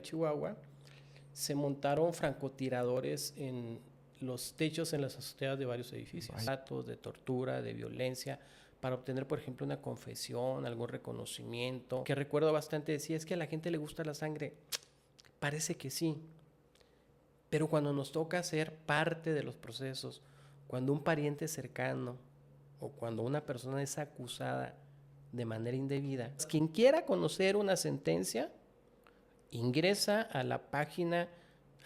Chihuahua, se montaron francotiradores en los techos en las azoteas de varios edificios, datos de tortura, de violencia, para obtener, por ejemplo, una confesión, algún reconocimiento. Que recuerdo bastante decía, es que a la gente le gusta la sangre. Parece que sí, pero cuando nos toca ser parte de los procesos, cuando un pariente cercano o cuando una persona es acusada de manera indebida, quien quiera conocer una sentencia, ingresa a la página,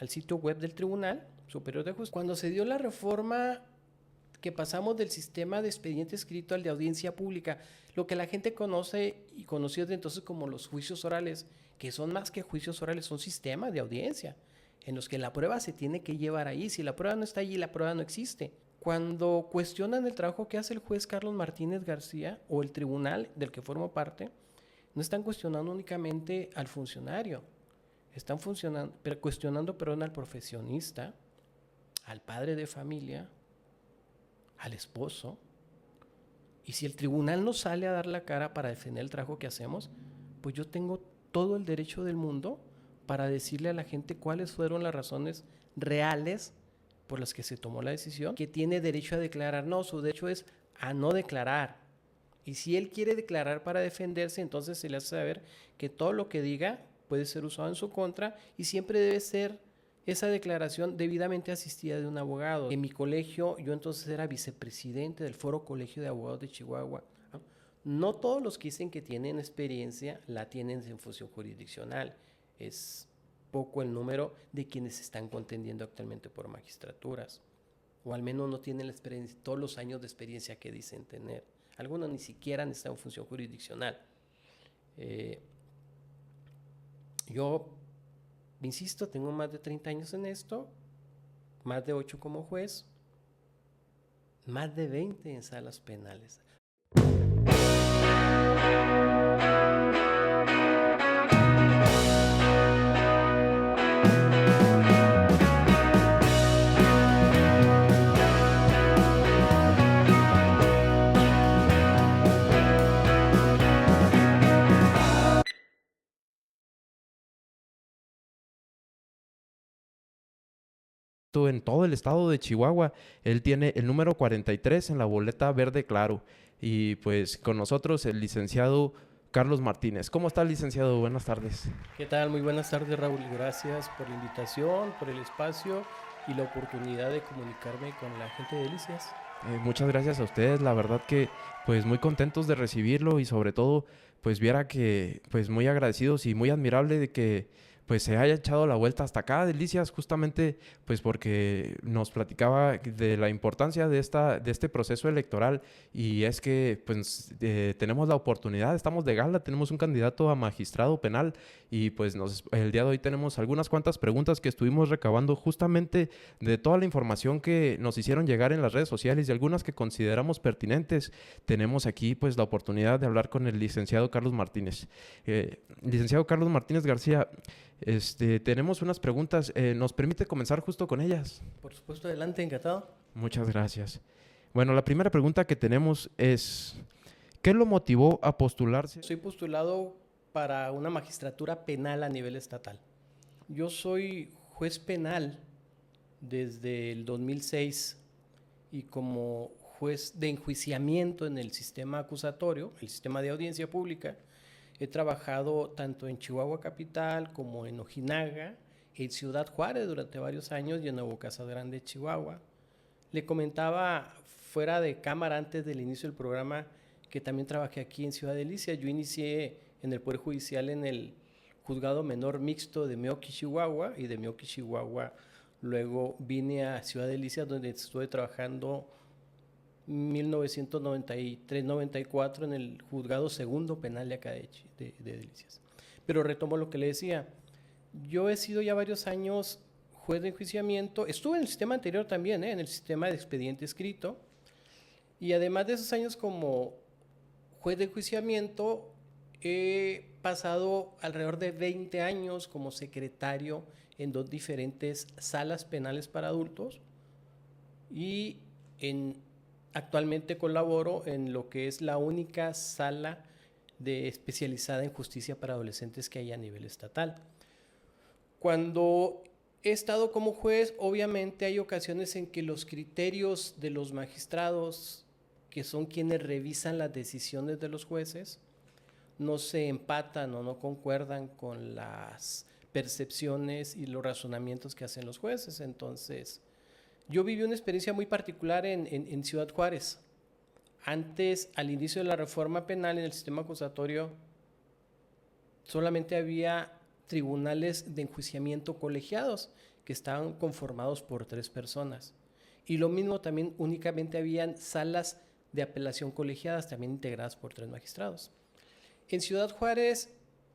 al sitio web del Tribunal Superior de Justicia. Cuando se dio la reforma que pasamos del sistema de expediente escrito al de audiencia pública, lo que la gente conoce y conoció desde entonces como los juicios orales, que son más que juicios orales, son sistemas de audiencia, en los que la prueba se tiene que llevar ahí. Si la prueba no está allí, la prueba no existe. Cuando cuestionan el trabajo que hace el juez Carlos Martínez García o el tribunal del que formo parte, no están cuestionando únicamente al funcionario, están cuestionando al profesionista, al padre de familia, al esposo. Y si el tribunal no sale a dar la cara para defender el trabajo que hacemos, pues yo tengo todo el derecho del mundo para decirle a la gente cuáles fueron las razones reales por las que se tomó la decisión, que tiene derecho a declarar. No, su derecho es a no declarar. Y si él quiere declarar para defenderse, entonces se le hace saber que todo lo que diga puede ser usado en su contra y siempre debe ser esa declaración debidamente asistida de un abogado. En mi colegio, yo entonces era vicepresidente del Foro Colegio de Abogados de Chihuahua. No todos los que dicen que tienen experiencia la tienen en función jurisdiccional. Es poco el número de quienes están contendiendo actualmente por magistraturas. O al menos no tienen la experiencia, todos los años de experiencia que dicen tener. Algunos ni siquiera están en función jurisdiccional. Yo, insisto, tengo más de 30 años en esto, más de 8 como juez, más de 20 en salas penales. En todo el estado de Chihuahua. Él tiene el número 43 en la boleta verde claro. Y pues con nosotros el licenciado Carlos Martínez. ¿Cómo está, licenciado? Buenas tardes. ¿Qué tal? Muy buenas tardes, Raúl. Gracias por la invitación, por el espacio y la oportunidad de comunicarme con la gente de Delicias. Muchas gracias a ustedes. La verdad que pues muy contentos de recibirlo y sobre todo pues viera que pues muy agradecidos y muy admirable de que pues se haya echado la vuelta hasta acá, Delicias, justamente pues porque nos platicaba de la importancia de este proceso electoral y es que pues tenemos la oportunidad, estamos de gala, tenemos un candidato a magistrado penal y pues el día de hoy tenemos algunas cuantas preguntas que estuvimos recabando justamente de toda la información que nos hicieron llegar en las redes sociales y algunas que consideramos pertinentes. Tenemos aquí pues la oportunidad de hablar con el licenciado Carlos Martínez. Licenciado Carlos Martínez García, tenemos unas preguntas. ¿Nos permite comenzar justo con ellas? Por supuesto, adelante, encantado. Muchas gracias. Bueno, la primera pregunta que tenemos es, ¿qué lo motivó a postularse? Soy postulado para una magistratura penal a nivel estatal. Yo soy juez penal desde el 2006 y como juez de enjuiciamiento en el sistema acusatorio, el sistema de audiencia pública, he trabajado tanto en Chihuahua Capital como en Ojinaga, en Ciudad Juárez durante varios años y en Nuevo Casas Grande, Chihuahua. Le comentaba fuera de cámara antes del inicio del programa que también trabajé aquí en Ciudad Delicias. Yo inicié en el Poder Judicial en el Juzgado Menor Mixto de Meoqui, Chihuahua, y de Meoqui, Chihuahua luego vine a Ciudad Delicias, donde estuve trabajando 1993-94 en el Juzgado Segundo Penal de acá de Delicias. Pero retomo lo que le decía, yo he sido ya varios años juez de enjuiciamiento, estuve en el sistema anterior también, en el sistema de expediente escrito, y además de esos años como juez de enjuiciamiento, he pasado alrededor de 20 años como secretario en 2 diferentes salas penales para adultos y actualmente colaboro en lo que es la única sala especializada en justicia para adolescentes que hay a nivel estatal. Cuando he estado como juez, obviamente hay ocasiones en que los criterios de los magistrados, que son quienes revisan las decisiones de los jueces, no se empatan o no concuerdan con las percepciones y los razonamientos que hacen los jueces. Entonces, yo viví una experiencia muy particular en Ciudad Juárez. Antes, al inicio de la reforma penal en el sistema acusatorio, solamente había tribunales de enjuiciamiento colegiados que estaban conformados por 3 personas. Y lo mismo también únicamente habían salas de apelación colegiadas, también integradas por 3 magistrados. En Ciudad Juárez,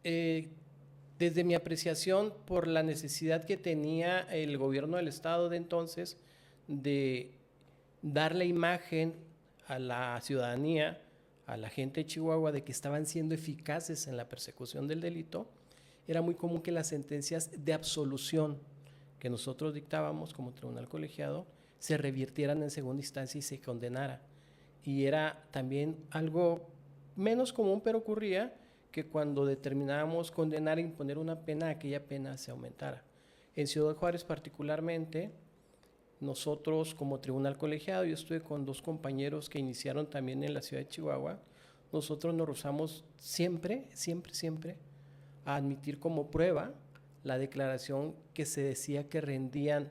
desde mi apreciación por la necesidad que tenía el gobierno del estado de entonces de dar la imagen a la ciudadanía, a la gente de Chihuahua, de que estaban siendo eficaces en la persecución del delito, era muy común que las sentencias de absolución que nosotros dictábamos como tribunal colegiado se revirtieran en segunda instancia y se condenara. Y era también algo menos común, pero ocurría que cuando determinábamos condenar e imponer una pena, aquella pena se aumentara. En Ciudad Juárez particularmente, nosotros como tribunal colegiado, yo estuve con 2 compañeros que iniciaron también en la ciudad de Chihuahua, nosotros nos rehusamos siempre a admitir como prueba la declaración que se decía que rendían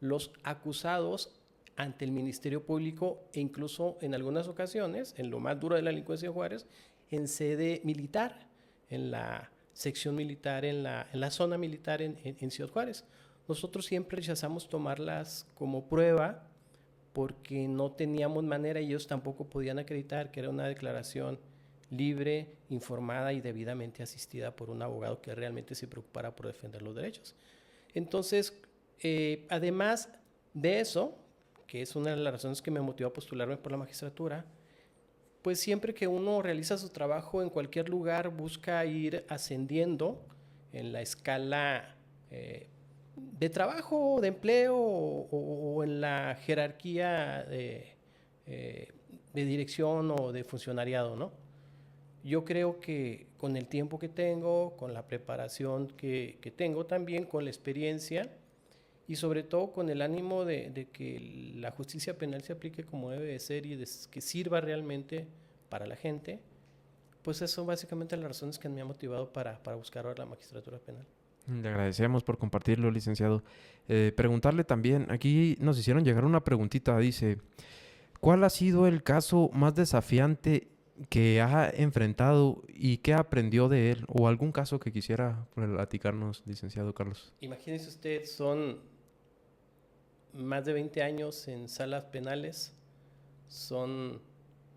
los acusados ante el Ministerio Público e incluso en algunas ocasiones, en lo más duro de la delincuencia de Juárez, en sede militar, en la sección militar, en la zona militar en Ciudad Juárez. Nosotros siempre rechazamos tomarlas como prueba porque no teníamos manera y ellos tampoco podían acreditar que era una declaración libre, informada y debidamente asistida por un abogado que realmente se preocupara por defender los derechos. Entonces, además de eso, que es una de las razones que me motivó a postularme por la magistratura, pues siempre que uno realiza su trabajo en cualquier lugar busca ir ascendiendo en la escala de trabajo, de empleo o en la jerarquía de dirección o de funcionariado, ¿no? Yo creo que con el tiempo que tengo, con la preparación que tengo también, con la experiencia y sobre todo con el ánimo de que la justicia penal se aplique como debe de ser y que sirva realmente para la gente, pues esas son básicamente las razones que me han motivado para buscar ahora la magistratura penal. Le agradecemos por compartirlo, licenciado. Preguntarle también, aquí nos hicieron llegar una preguntita, dice, ¿cuál ha sido el caso más desafiante que ha enfrentado y qué aprendió de él? O algún caso que quisiera platicarnos, licenciado Carlos. Imagínese usted, son más de 20 años en salas penales, son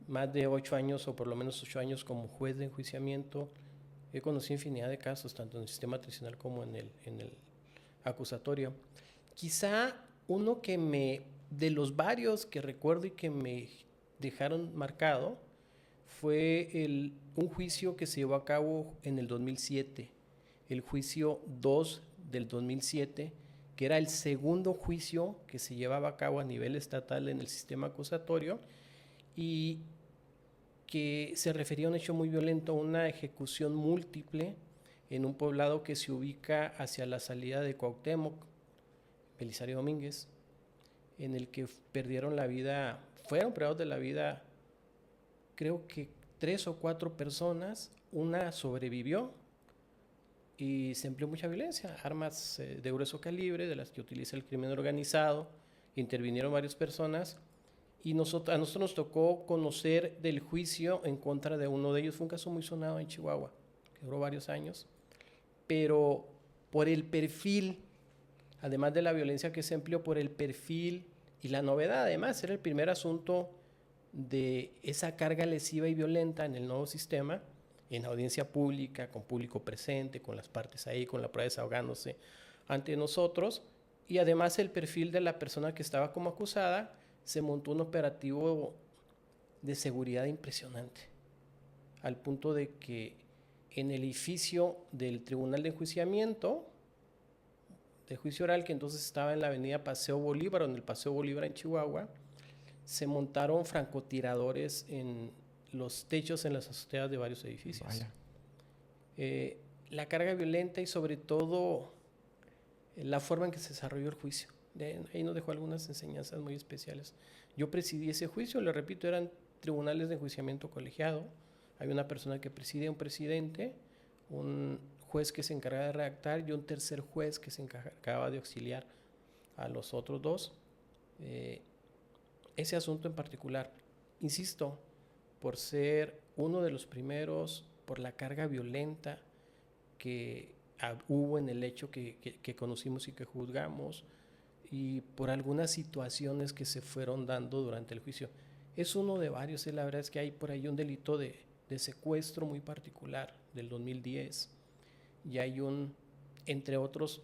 más de 8 años o por lo menos 8 años como juez de enjuiciamiento. He conocido infinidad de casos, tanto en el sistema tradicional como en el acusatorio. Quizá uno de los varios que recuerdo y que me dejaron marcado, fue un juicio que se llevó a cabo en el 2007, el juicio 2 del 2007, que era el segundo juicio que se llevaba a cabo a nivel estatal en el sistema acusatorio y que se refería a un hecho muy violento, una ejecución múltiple en un poblado que se ubica hacia la salida de Cuauhtémoc, Belisario Domínguez, en el que fueron privados de la vida, creo que 3 o 4 personas, una sobrevivió y se empleó mucha violencia, armas de grueso calibre, de las que utiliza el crimen organizado, intervinieron varias personas y a nosotros nos tocó conocer del juicio en contra de uno de ellos. Fue un caso muy sonado en Chihuahua, que duró varios años, pero por el perfil, además de la violencia que se empleó, por el perfil y la novedad, además, era el primer asunto de esa carga lesiva y violenta en el nuevo sistema, en audiencia pública, con público presente, con las partes ahí, con la prueba desahogándose ante nosotros, y además el perfil de la persona que estaba como acusada. Se montó un operativo de seguridad impresionante, al punto de que en el edificio del Tribunal de Enjuiciamiento, de juicio oral, que entonces estaba en la avenida Paseo Bolívar, o en el Paseo Bolívar en Chihuahua, se montaron francotiradores en los techos, en las azoteas de varios edificios. La carga violenta y sobre todo la forma en que se desarrolló el juicio. Ahí nos dejó algunas enseñanzas muy especiales. Yo presidí ese juicio, le repito, eran tribunales de enjuiciamiento colegiado. Hay una persona que preside, un presidente, un juez que se encarga de redactar y un tercer juez que se encargaba de auxiliar a los otros dos. Ese asunto en particular, insisto, por ser uno de los primeros, por la carga violenta que hubo en el hecho que conocimos y que juzgamos, y por algunas situaciones que se fueron dando durante el juicio. Es uno de varios, la verdad es que hay por ahí un delito de secuestro muy particular del 2010 y hay entre otros,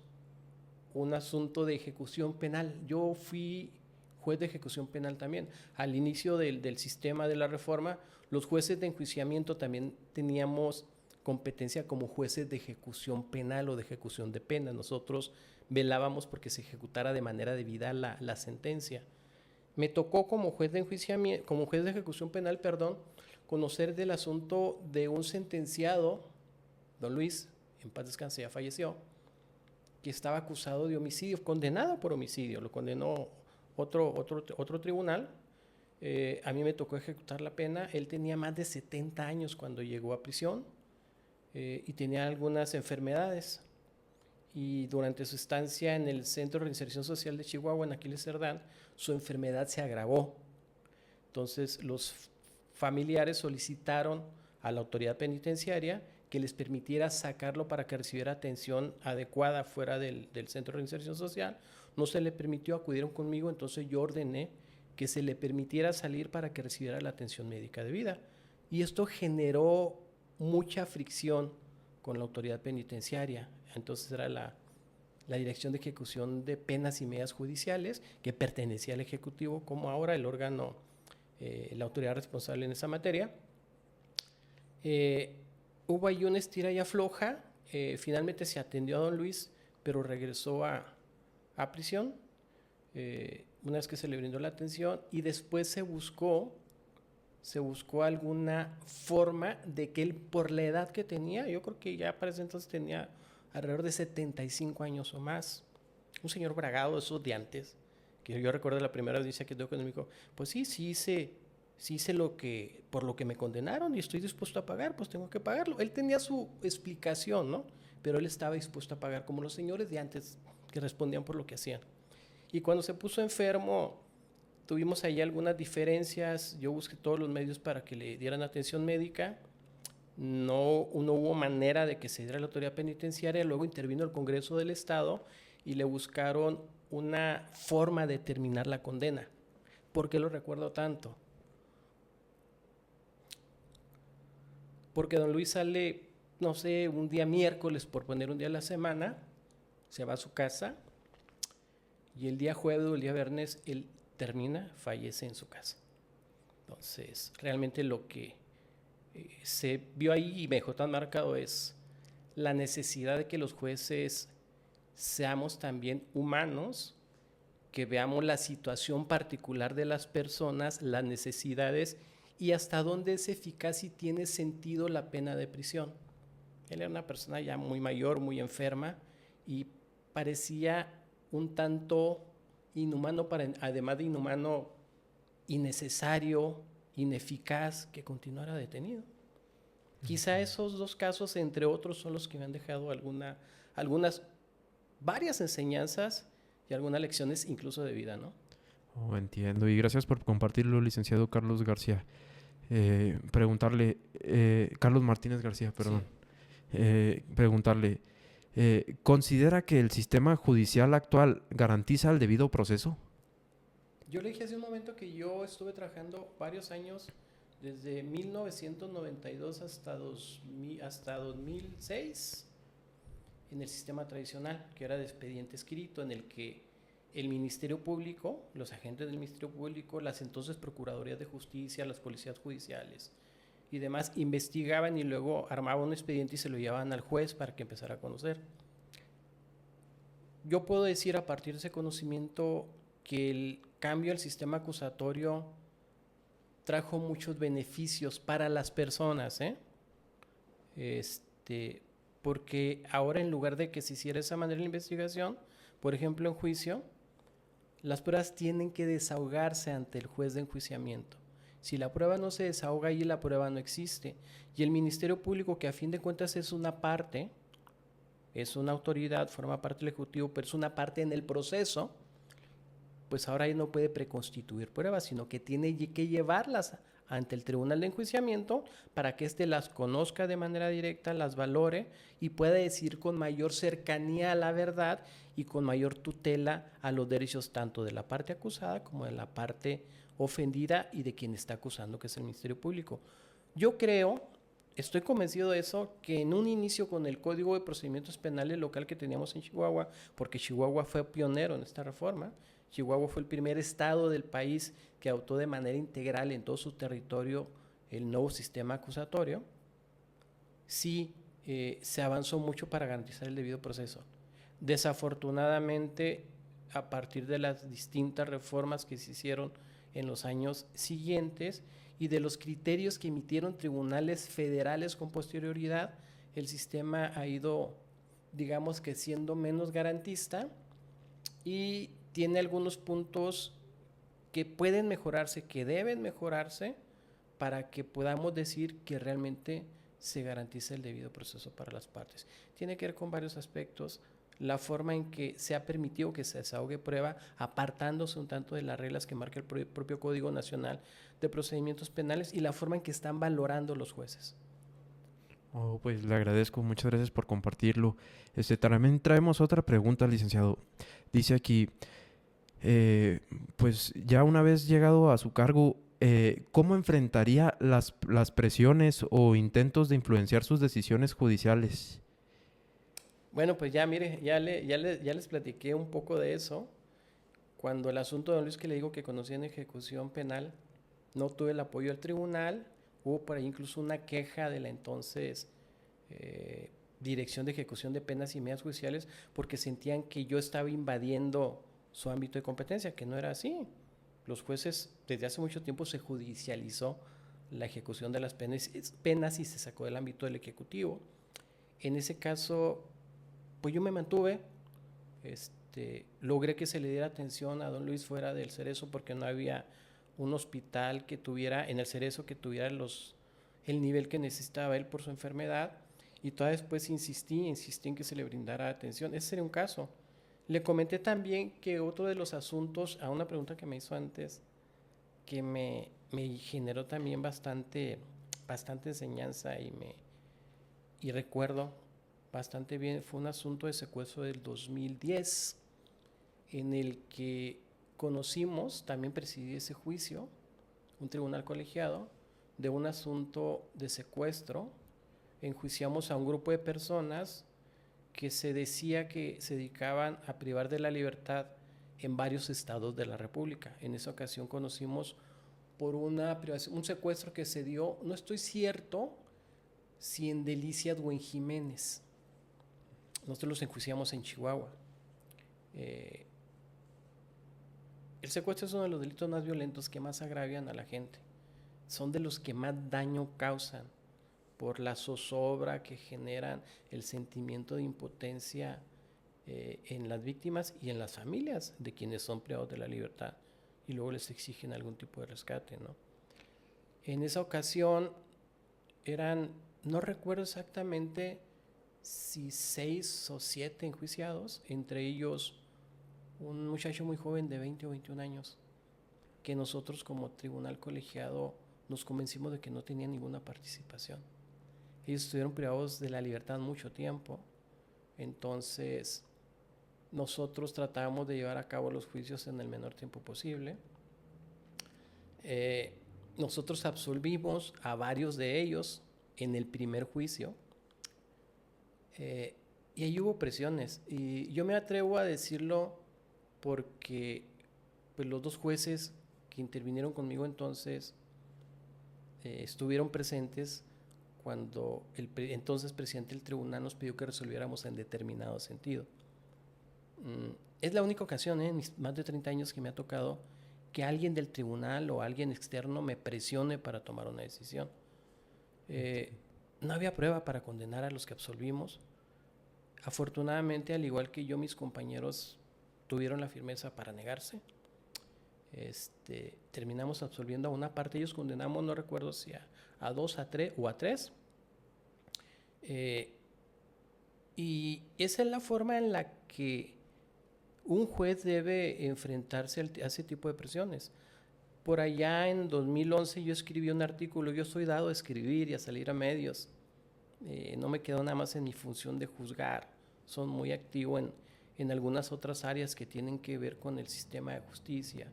un asunto de ejecución penal. Yo fui juez de ejecución penal también. Al inicio del sistema de la reforma, los jueces de enjuiciamiento también teníamos competencia como jueces de ejecución penal o de ejecución de pena. Nosotros velábamos porque se ejecutara de manera debida la sentencia. Me tocó como juez de enjuiciamiento, como juez de ejecución penal, conocer del asunto de un sentenciado, don Luis, en paz descanse, ya falleció, que estaba acusado de homicidio, condenado por homicidio, lo condenó otro tribunal. A mí me tocó ejecutar la pena. Él tenía más de 70 años cuando llegó a prisión y tenía algunas enfermedades. Y durante su estancia en el Centro de Reinserción Social de Chihuahua, en Aquiles Cerdán, su enfermedad se agravó. Entonces, los familiares solicitaron a la autoridad penitenciaria que les permitiera sacarlo para que recibiera atención adecuada fuera del Centro de Reinserción Social. No se le permitió, acudieron conmigo, entonces yo ordené que se le permitiera salir para que recibiera la atención médica debida. Y esto generó mucha fricción con la autoridad penitenciaria. Entonces era la Dirección de Ejecución de Penas y Medidas Judiciales, que pertenecía al Ejecutivo, como ahora el órgano, la autoridad responsable en esa materia. Hubo ahí una estira y afloja. Finalmente se atendió a don Luis, pero regresó a prisión una vez que se le brindó la atención, y después se buscó alguna forma de que él, por la edad que tenía, yo creo que ya para ese entonces tenía alrededor de 75 años o más, un señor bragado, esos de antes, que yo recuerdo la primera audiencia que tuve con él, me dijo, pues sí hice por lo que me condenaron y estoy dispuesto a pagar, pues tengo que pagarlo. Él tenía su explicación, ¿no? Pero él estaba dispuesto a pagar, como los señores de antes que respondían por lo que hacían. Y cuando se puso enfermo, tuvimos ahí algunas diferencias. Yo busqué todos los medios para que le dieran atención médica. No hubo manera de que se diera la autoridad penitenciaria. Luego intervino el Congreso del Estado y le buscaron una forma de terminar la condena. ¿Por qué lo recuerdo tanto? Porque don Luis sale, no sé, un día miércoles, por poner un día a la semana, se va a su casa, y el día jueves o el día viernes él fallece en su casa. Entonces, realmente lo que se vio ahí y me dejó tan marcado es la necesidad de que los jueces seamos también humanos, que veamos la situación particular de las personas, las necesidades y hasta dónde es eficaz y tiene sentido la pena de prisión. Él era una persona ya muy mayor, muy enferma, y parecía un tanto inhumano, además de inhumano, innecesario, ineficaz, que continuara detenido. Quizá esos dos casos, entre otros, son los que me han dejado varias enseñanzas y algunas lecciones incluso de vida, ¿no? Oh, entiendo. Y gracias por compartirlo, licenciado Carlos García. Carlos Martínez García, perdón. Sí. Preguntarle, ¿considera que el sistema judicial actual garantiza el debido proceso? Yo le dije hace un momento que yo estuve trabajando varios años, desde 1992 hasta 2006, en el sistema tradicional, que era de expediente escrito, en el que el Ministerio Público, los agentes del Ministerio Público, las entonces Procuradurías de Justicia, las policías judiciales y demás investigaban y luego armaban un expediente y se lo llevaban al juez para que empezara a conocer. Yo puedo decir a partir de ese conocimiento que el cambio al sistema acusatorio trajo muchos beneficios para las personas, porque ahora en lugar de que se hiciera de esa manera la investigación, por ejemplo en juicio, las pruebas tienen que desahogarse ante el juez de enjuiciamiento. Si la prueba no se desahoga ahí, la prueba no existe. Y el Ministerio Público, que a fin de cuentas es una parte, es una autoridad, forma parte del Ejecutivo, pero es una parte en el proceso, pues ahora ya no puede preconstituir pruebas, sino que tiene que llevarlas ante el Tribunal de Enjuiciamiento para que éste las conozca de manera directa, las valore y pueda decir con mayor cercanía a la verdad y con mayor tutela a los derechos tanto de la parte acusada como de la parte ofendida y de quien está acusando, que es el Ministerio Público. Yo creo, estoy convencido de eso, que en un inicio con el Código de Procedimientos Penales local que teníamos en Chihuahua, porque Chihuahua fue pionero en esta reforma, Chihuahua fue el primer estado del país que adoptó de manera integral en todo su territorio el nuevo sistema acusatorio. Sí, se avanzó mucho para garantizar el debido proceso. Desafortunadamente, a partir de las distintas reformas que se hicieron en los años siguientes y de los criterios que emitieron tribunales federales con posterioridad, el sistema ha ido, digamos que siendo menos garantista y tiene algunos puntos que pueden mejorarse, que deben mejorarse para que podamos decir que realmente se garantiza el debido proceso para las partes. Tiene que ver con varios aspectos, la forma en que se ha permitido que se desahogue prueba, apartándose un tanto de las reglas que marca el propio Código Nacional de Procedimientos Penales y la forma en que están valorando los jueces. Oh, pues le agradezco, muchas gracias por compartirlo. También traemos otra pregunta, licenciado. Dice aquí, pues ya una vez llegado a su cargo, ¿cómo enfrentaría las presiones o intentos de influenciar sus decisiones judiciales? Bueno, pues ya mire, ya les platiqué un poco de eso. Cuando el asunto de don Luis, que le digo que conocía en ejecución penal, no tuve el apoyo del tribunal, hubo por ahí incluso una queja de la entonces Dirección de Ejecución de Penas y Medidas Judiciales porque sentían que yo estaba invadiendo su ámbito de competencia, que no era así. Los jueces, desde hace mucho tiempo se judicializó la ejecución de las penas y se sacó del ámbito del Ejecutivo. En ese caso, pues yo me mantuve, logré que se le diera atención a don Luis fuera del Cerezo porque no había un hospital que tuviera, en el Cerezo, que tuviera el nivel que necesitaba él por su enfermedad, y todavía después insistí en que se le brindara atención. Ese sería un caso. Le comenté también que otro de los asuntos, a una pregunta que me hizo antes, que me generó también bastante enseñanza y recuerdo bastante bien, fue un asunto de secuestro del 2010, en el que conocimos, también presidí ese juicio, un tribunal colegiado, de un asunto de secuestro. Enjuiciamos a un grupo de personas que se decía que se dedicaban a privar de la libertad en varios estados de la República. En esa ocasión conocimos por un secuestro que se dio, no estoy cierto si en Delicias o en Jiménez. Nosotros los enjuiciamos en Chihuahua. El secuestro es uno de los delitos más violentos que más agravian a la gente. Son de los que más daño causan por la zozobra que generan, el sentimiento de impotencia en las víctimas y en las familias de quienes son privados de la libertad y luego les exigen algún tipo de rescate, ¿no? En esa ocasión no recuerdo exactamente si 6 o 7 enjuiciados, entre ellos un muchacho muy joven de 20 o 21 años, que nosotros como tribunal colegiado nos convencimos de que no tenía ninguna participación. Ellos estuvieron privados de la libertad mucho tiempo, entonces nosotros tratábamos de llevar a cabo los juicios en el menor tiempo posible. Nosotros absolvimos a varios de ellos en el primer juicio, y ahí hubo presiones, y yo me atrevo a decirlo porque pues, los dos jueces que intervinieron conmigo entonces estuvieron presentes cuando el entonces presidente del tribunal nos pidió que resolviéramos en determinado sentido. Es la única ocasión en mis más de 30 años que me ha tocado que alguien del tribunal o alguien externo me presione para tomar una decisión. No había prueba para condenar a los que absolvimos, Afortunadamente, al igual que yo, mis compañeros tuvieron la firmeza para negarse. Terminamos absolviendo a una parte, ellos condenamos, no recuerdo si a 2, a 3 o a 3. Y esa es la forma en la que un juez debe enfrentarse a ese tipo de presiones. Por allá en 2011 yo escribí un artículo, yo estoy dado a escribir y a salir a medios. No me quedo nada más en mi función de juzgar, soy muy activo en algunas otras áreas que tienen que ver con el sistema de justicia,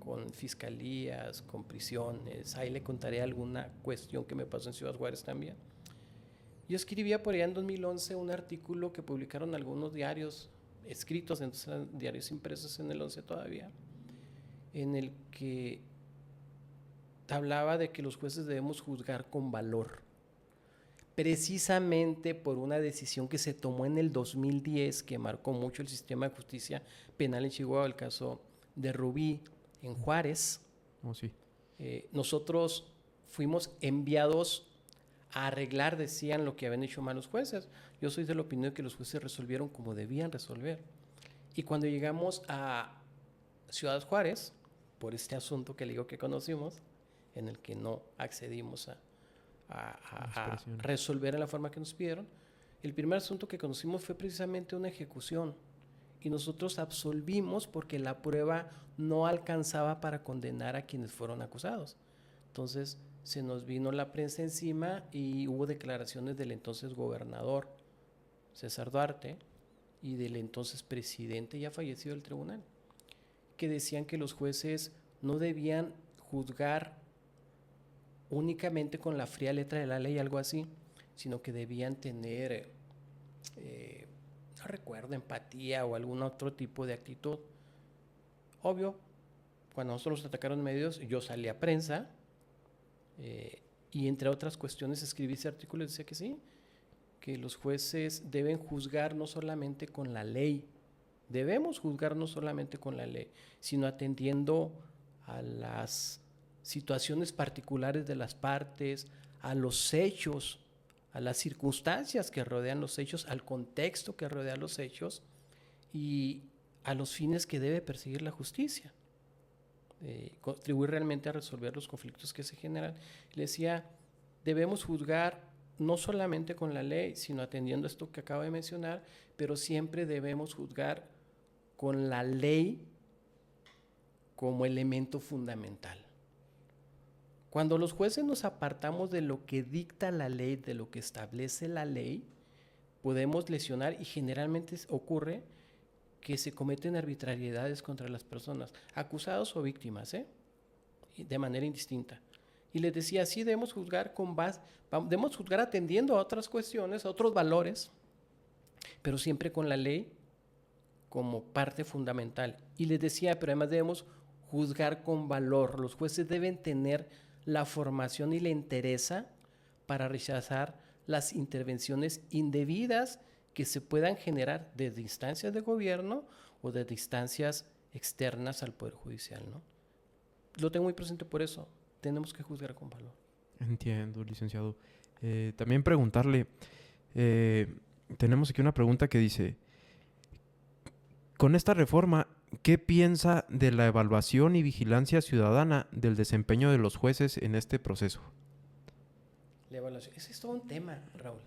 con fiscalías, con prisiones. Ahí le contaré alguna cuestión que me pasó en Ciudad Juárez también. Yo escribía por allá en 2011 un artículo que publicaron algunos diarios escritos, entonces eran diarios impresos en el 11 todavía, en el que hablaba de que los jueces debemos juzgar con valor, precisamente por una decisión que se tomó en el 2010 que marcó mucho el sistema de justicia penal en Chihuahua, el caso de Rubí en Juárez. Oh, sí. Nosotros fuimos enviados a arreglar, decían, lo que habían hecho mal los jueces. Yo soy de la opinión de que los jueces resolvieron como debían resolver. Y cuando llegamos a Ciudad Juárez, por este asunto que le digo que conocimos, en el que no accedimos a resolver en la forma que nos pidieron, el primer asunto que conocimos fue precisamente una ejecución. Y nosotros absolvimos porque la prueba no alcanzaba para condenar a quienes fueron acusados. Entonces se nos vino la prensa encima y hubo declaraciones del entonces gobernador César Duarte y del entonces presidente ya fallecido del tribunal, que decían que los jueces no debían juzgar únicamente con la fría letra de la ley, algo así, sino que debían tener, no recuerdo, empatía o algún otro tipo de actitud. Obvio, cuando nosotros nos atacaron medios, yo salí a prensa, y entre otras cuestiones escribí ese artículo y decía que sí, que los jueces deben juzgar no solamente con la ley, debemos juzgar no solamente con la ley, sino atendiendo a las situaciones particulares de las partes, a los hechos, a las circunstancias que rodean los hechos, al contexto que rodea los hechos y a los fines que debe perseguir la justicia. Contribuir realmente a resolver los conflictos que se generan. Le decía, debemos juzgar no solamente con la ley, sino atendiendo esto que acabo de mencionar, pero siempre debemos juzgar con la ley como elemento fundamental. Cuando los jueces nos apartamos de lo que dicta la ley, de lo que establece la ley, podemos lesionar y generalmente ocurre que se cometen arbitrariedades contra las personas, acusados o víctimas, de manera indistinta. Y les decía, sí debemos juzgar debemos juzgar atendiendo a otras cuestiones, a otros valores, pero siempre con la ley como parte fundamental. Y les decía, pero además debemos juzgar con valor. Los jueces deben tener la formación y la entereza para rechazar las intervenciones indebidas que se puedan generar desde instancias de gobierno o desde instancias externas al Poder Judicial, ¿no? Lo tengo muy presente por eso. Tenemos que juzgar con valor. Entiendo, licenciado. También preguntarle, tenemos aquí una pregunta que dice, con esta reforma, ¿qué piensa de la evaluación y vigilancia ciudadana del desempeño de los jueces en este proceso? La evaluación, ese es todo un tema, Raúl.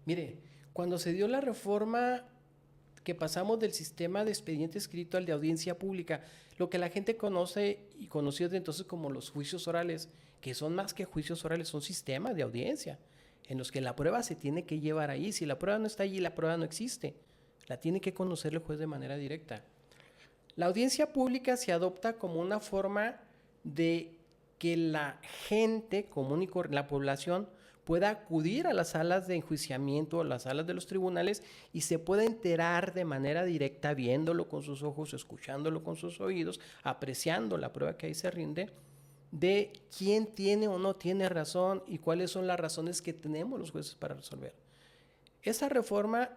Mire, cuando se dio la reforma que pasamos del sistema de expediente escrito al de audiencia pública, lo que la gente conoce y conoció desde entonces como los juicios orales, que son más que juicios orales, son sistemas de audiencia, en los que la prueba se tiene que llevar ahí. Si la prueba no está allí, la prueba no existe. La tiene que conocer el juez de manera directa. La audiencia pública se adopta como una forma de que la gente común y la población pueda acudir a las salas de enjuiciamiento, a las salas de los tribunales y se pueda enterar de manera directa, viéndolo con sus ojos, escuchándolo con sus oídos, apreciando la prueba que ahí se rinde, de quién tiene o no tiene razón y cuáles son las razones que tenemos los jueces para resolver. Esa reforma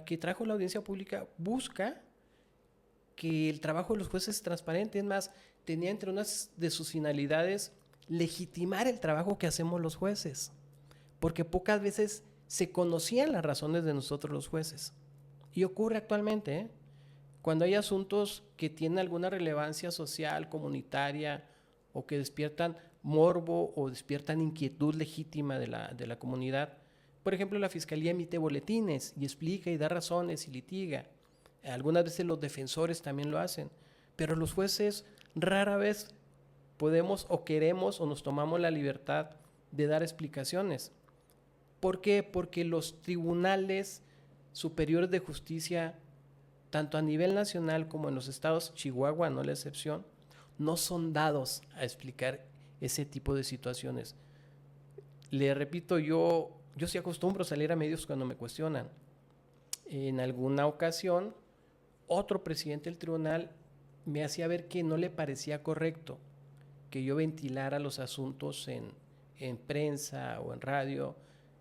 que trajo la audiencia pública busca que el trabajo de los jueces es transparente. Es más, tenía entre unas de sus finalidades legitimar el trabajo que hacemos los jueces, porque pocas veces se conocían las razones de nosotros los jueces. Y ocurre actualmente, ¿eh? Cuando hay asuntos que tienen alguna relevancia social, comunitaria, o que despiertan morbo o despiertan inquietud legítima de la comunidad. Por ejemplo, la Fiscalía emite boletines y explica y da razones y litiga. Algunas veces los defensores también lo hacen, pero los jueces rara vez podemos o queremos o nos tomamos la libertad de dar explicaciones. ¿Por qué? Porque los tribunales superiores de justicia, tanto a nivel nacional como en los estados, Chihuahua no la excepción, no son dados a explicar ese tipo de situaciones. Le repito, yo sí acostumbro a salir a medios cuando me cuestionan. En alguna ocasión, otro presidente del tribunal me hacía ver que no le parecía correcto que yo ventilara los asuntos en prensa o en radio,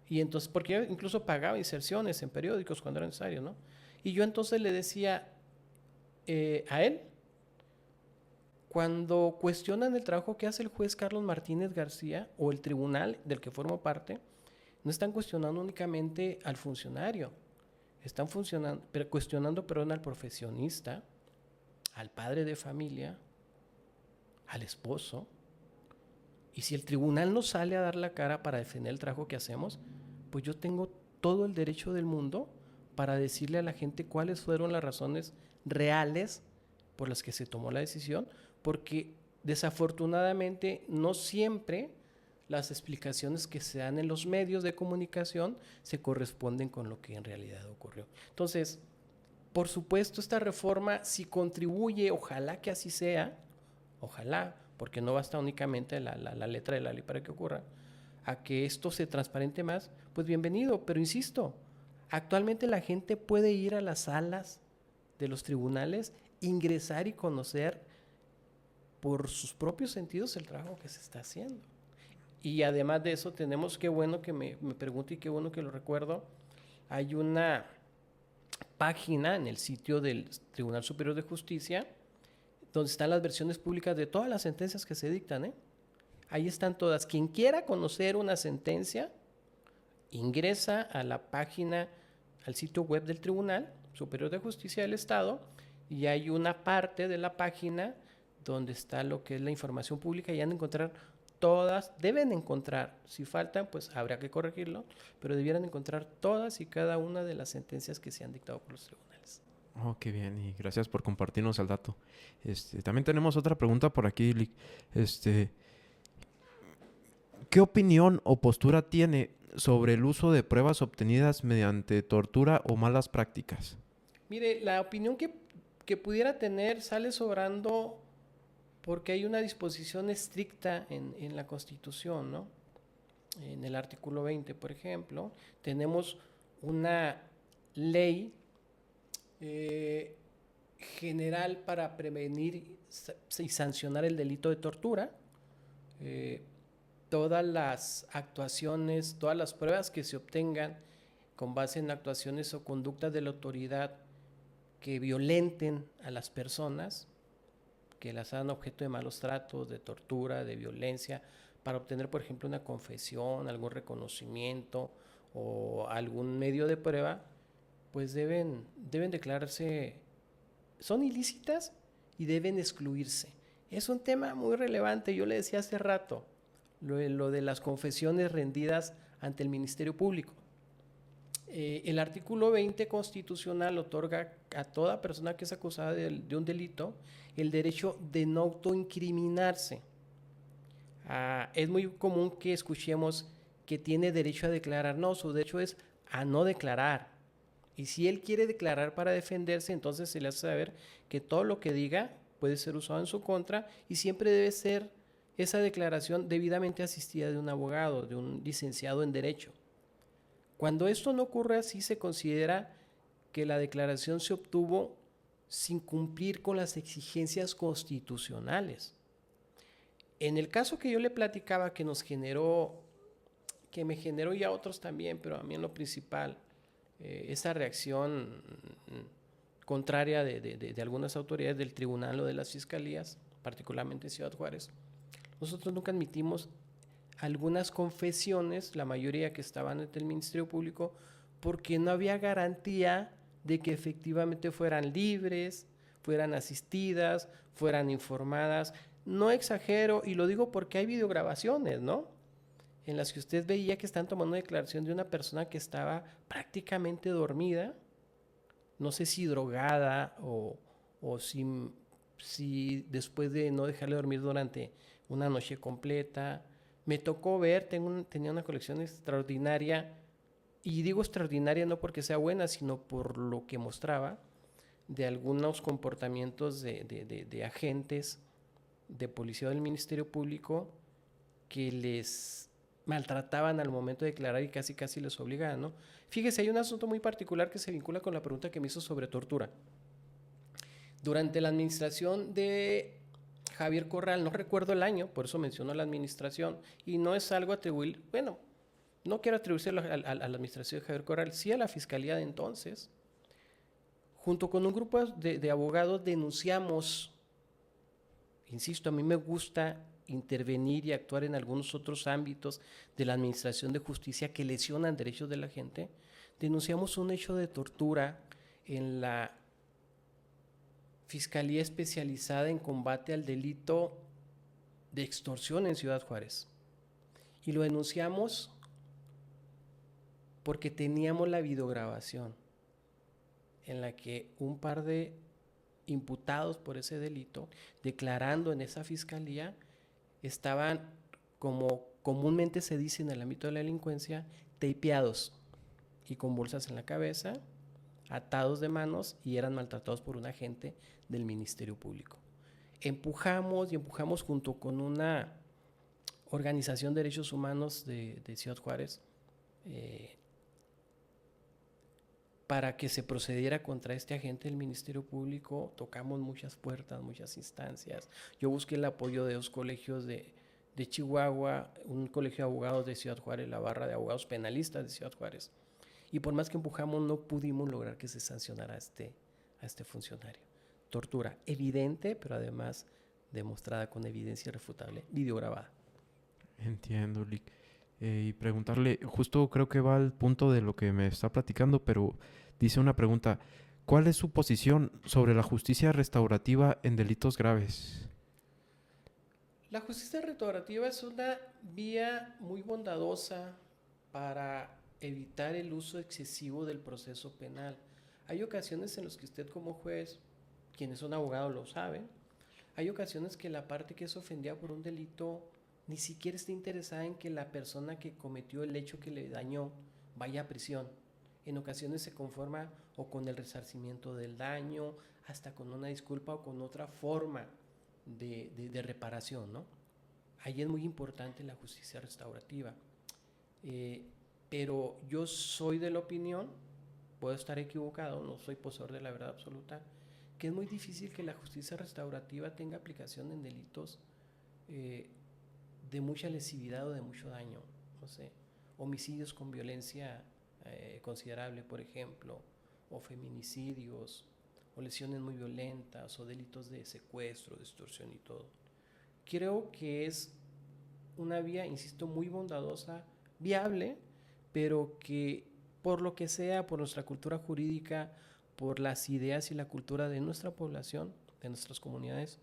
y entonces, porque yo incluso pagaba inserciones en periódicos cuando era necesario, ¿no? Y yo entonces le decía a él, cuando cuestionan el trabajo que hace el juez Carlos Martínez García o el tribunal del que formo parte, no están cuestionando únicamente al funcionario, están cuestionando al profesionista, al padre de familia, al esposo. Y si el tribunal no sale a dar la cara para defender el trabajo que hacemos, pues yo tengo todo el derecho del mundo para decirle a la gente cuáles fueron las razones reales por las que se tomó la decisión, porque desafortunadamente no siempre las explicaciones que se dan en los medios de comunicación se corresponden con lo que en realidad ocurrió. Entonces, por supuesto, esta reforma, si contribuye, ojalá que así sea, ojalá, porque no basta únicamente la letra de la ley para que ocurra, a que esto se transparente más, pues bienvenido, pero insisto, actualmente la gente puede ir a las salas de los tribunales, ingresar y conocer por sus propios sentidos el trabajo que se está haciendo. Y además de eso tenemos, qué bueno que me pregunte y qué bueno que lo recuerdo, hay una página en el sitio del Tribunal Superior de Justicia donde están las versiones públicas de todas las sentencias que se dictan, ¿eh? Ahí están todas. Quien quiera conocer una sentencia, ingresa a la página, al sitio web del Tribunal Superior de Justicia del Estado, y hay una parte de la página donde está lo que es la información pública, y han de encontrar todas, deben encontrar, si faltan, pues habrá que corregirlo, pero debieran encontrar todas y cada una de las sentencias que se han dictado por los tribunales. Oh, qué bien, y gracias por compartirnos el dato. También tenemos otra pregunta por aquí, Lick. ¿Qué opinión o postura tiene sobre el uso de pruebas obtenidas mediante tortura o malas prácticas? Mire, la opinión que pudiera tener sale sobrando porque hay una disposición estricta en la Constitución, ¿no? En el artículo 20, por ejemplo, tenemos una ley general para prevenir y sancionar el delito de tortura. Todas las actuaciones, todas las pruebas que se obtengan con base en actuaciones o conductas de la autoridad que violenten a las personas, que las hagan objeto de malos tratos, de tortura, de violencia, para obtener, por ejemplo, una confesión, algún reconocimiento o algún medio de prueba, pues deben declararse, son ilícitas y deben excluirse. Es un tema muy relevante, yo le decía hace rato, lo de las confesiones rendidas ante el Ministerio Público. El artículo 20 constitucional otorga a toda persona que es acusada de un delito el derecho de no autoincriminarse. Es muy común que escuchemos que tiene derecho a declarar. No, su derecho es a no declarar. Y si él quiere declarar para defenderse, entonces se le hace saber que todo lo que diga puede ser usado en su contra, y siempre debe ser esa declaración debidamente asistida de un abogado, de un licenciado en Derecho. Cuando esto no ocurre así, se considera que la declaración se obtuvo sin cumplir con las exigencias constitucionales. En el caso que yo le platicaba, que me generó y a otros también, pero a mí en lo principal, esa reacción contraria de algunas autoridades del tribunal o de las fiscalías, particularmente Ciudad Juárez, nosotros nunca admitimos algunas confesiones, la mayoría que estaban ante el Ministerio Público, porque no había garantía de que efectivamente fueran libres, fueran asistidas, fueran informadas. No exagero, y lo digo porque hay videograbaciones, ¿no? En las que usted veía que están tomando declaración de una persona que estaba prácticamente dormida, no sé si drogada o si después de no dejarle dormir durante una noche completa. Me tocó ver, tenía una colección extraordinaria, y digo extraordinaria no porque sea buena, sino por lo que mostraba, de algunos comportamientos de agentes de policía del Ministerio Público que les maltrataban al momento de declarar y casi les obligaban, ¿no? Fíjese, hay un asunto muy particular que se vincula con la pregunta que me hizo sobre tortura. Durante la administración de Javier Corral, no recuerdo el año, por eso menciono la administración, y no es algo atribuir, bueno, no quiero atribuírselo a la administración de Javier Corral, sí a la fiscalía de entonces. Junto con un grupo de abogados denunciamos, insisto, a mí me gusta intervenir y actuar en algunos otros ámbitos de la administración de justicia que lesionan derechos de la gente. Denunciamos un hecho de tortura en la Fiscalía Especializada en Combate al Delito de Extorsión en Ciudad Juárez. Y lo denunciamos porque teníamos la videograbación en la que un par de imputados por ese delito, declarando en esa fiscalía, estaban, como comúnmente se dice en el ámbito de la delincuencia, tapeados y con bolsas en la cabeza, atados de manos, y eran maltratados por un agente del Ministerio Público. Empujamos junto con una organización de derechos humanos de Ciudad Juárez, para que se procediera contra este agente del Ministerio Público. Tocamos muchas puertas, muchas instancias. Yo busqué el apoyo de 2 colegios de Chihuahua, un colegio de abogados de Ciudad Juárez, la barra de abogados penalistas de Ciudad Juárez. Y por más que empujamos, no pudimos lograr que se sancionara a este funcionario. Tortura evidente, pero además demostrada con evidencia irrefutable, videograbada. Entiendo, Lick. Y preguntarle, justo creo que va al punto de lo que me está platicando, pero dice una pregunta: ¿cuál es su posición sobre la justicia restaurativa en delitos graves? La justicia restaurativa es una vía muy bondadosa para evitar el uso excesivo del proceso penal. Hay ocasiones en las que usted como juez, quienes son abogados lo saben, hay ocasiones que la parte que es ofendida por un delito ni siquiera está interesada en que la persona que cometió el hecho que le dañó vaya a prisión. En ocasiones se conforma o con el resarcimiento del daño, hasta con una disculpa o con otra forma de reparación, ¿no? Ahí es muy importante la justicia restaurativa. Pero yo soy de la opinión, puedo estar equivocado, no soy poseedor de la verdad absoluta, que es muy difícil que la justicia restaurativa tenga aplicación en delitos de mucha lesividad o de mucho daño. No sé, homicidios con violencia considerable, por ejemplo, o feminicidios, o lesiones muy violentas, o delitos de secuestro, de extorsión y todo. Creo que es una vía, insisto, muy bondadosa, viable, pero que por lo que sea, por nuestra cultura jurídica, por las ideas y la cultura de nuestra población, de nuestras comunidades,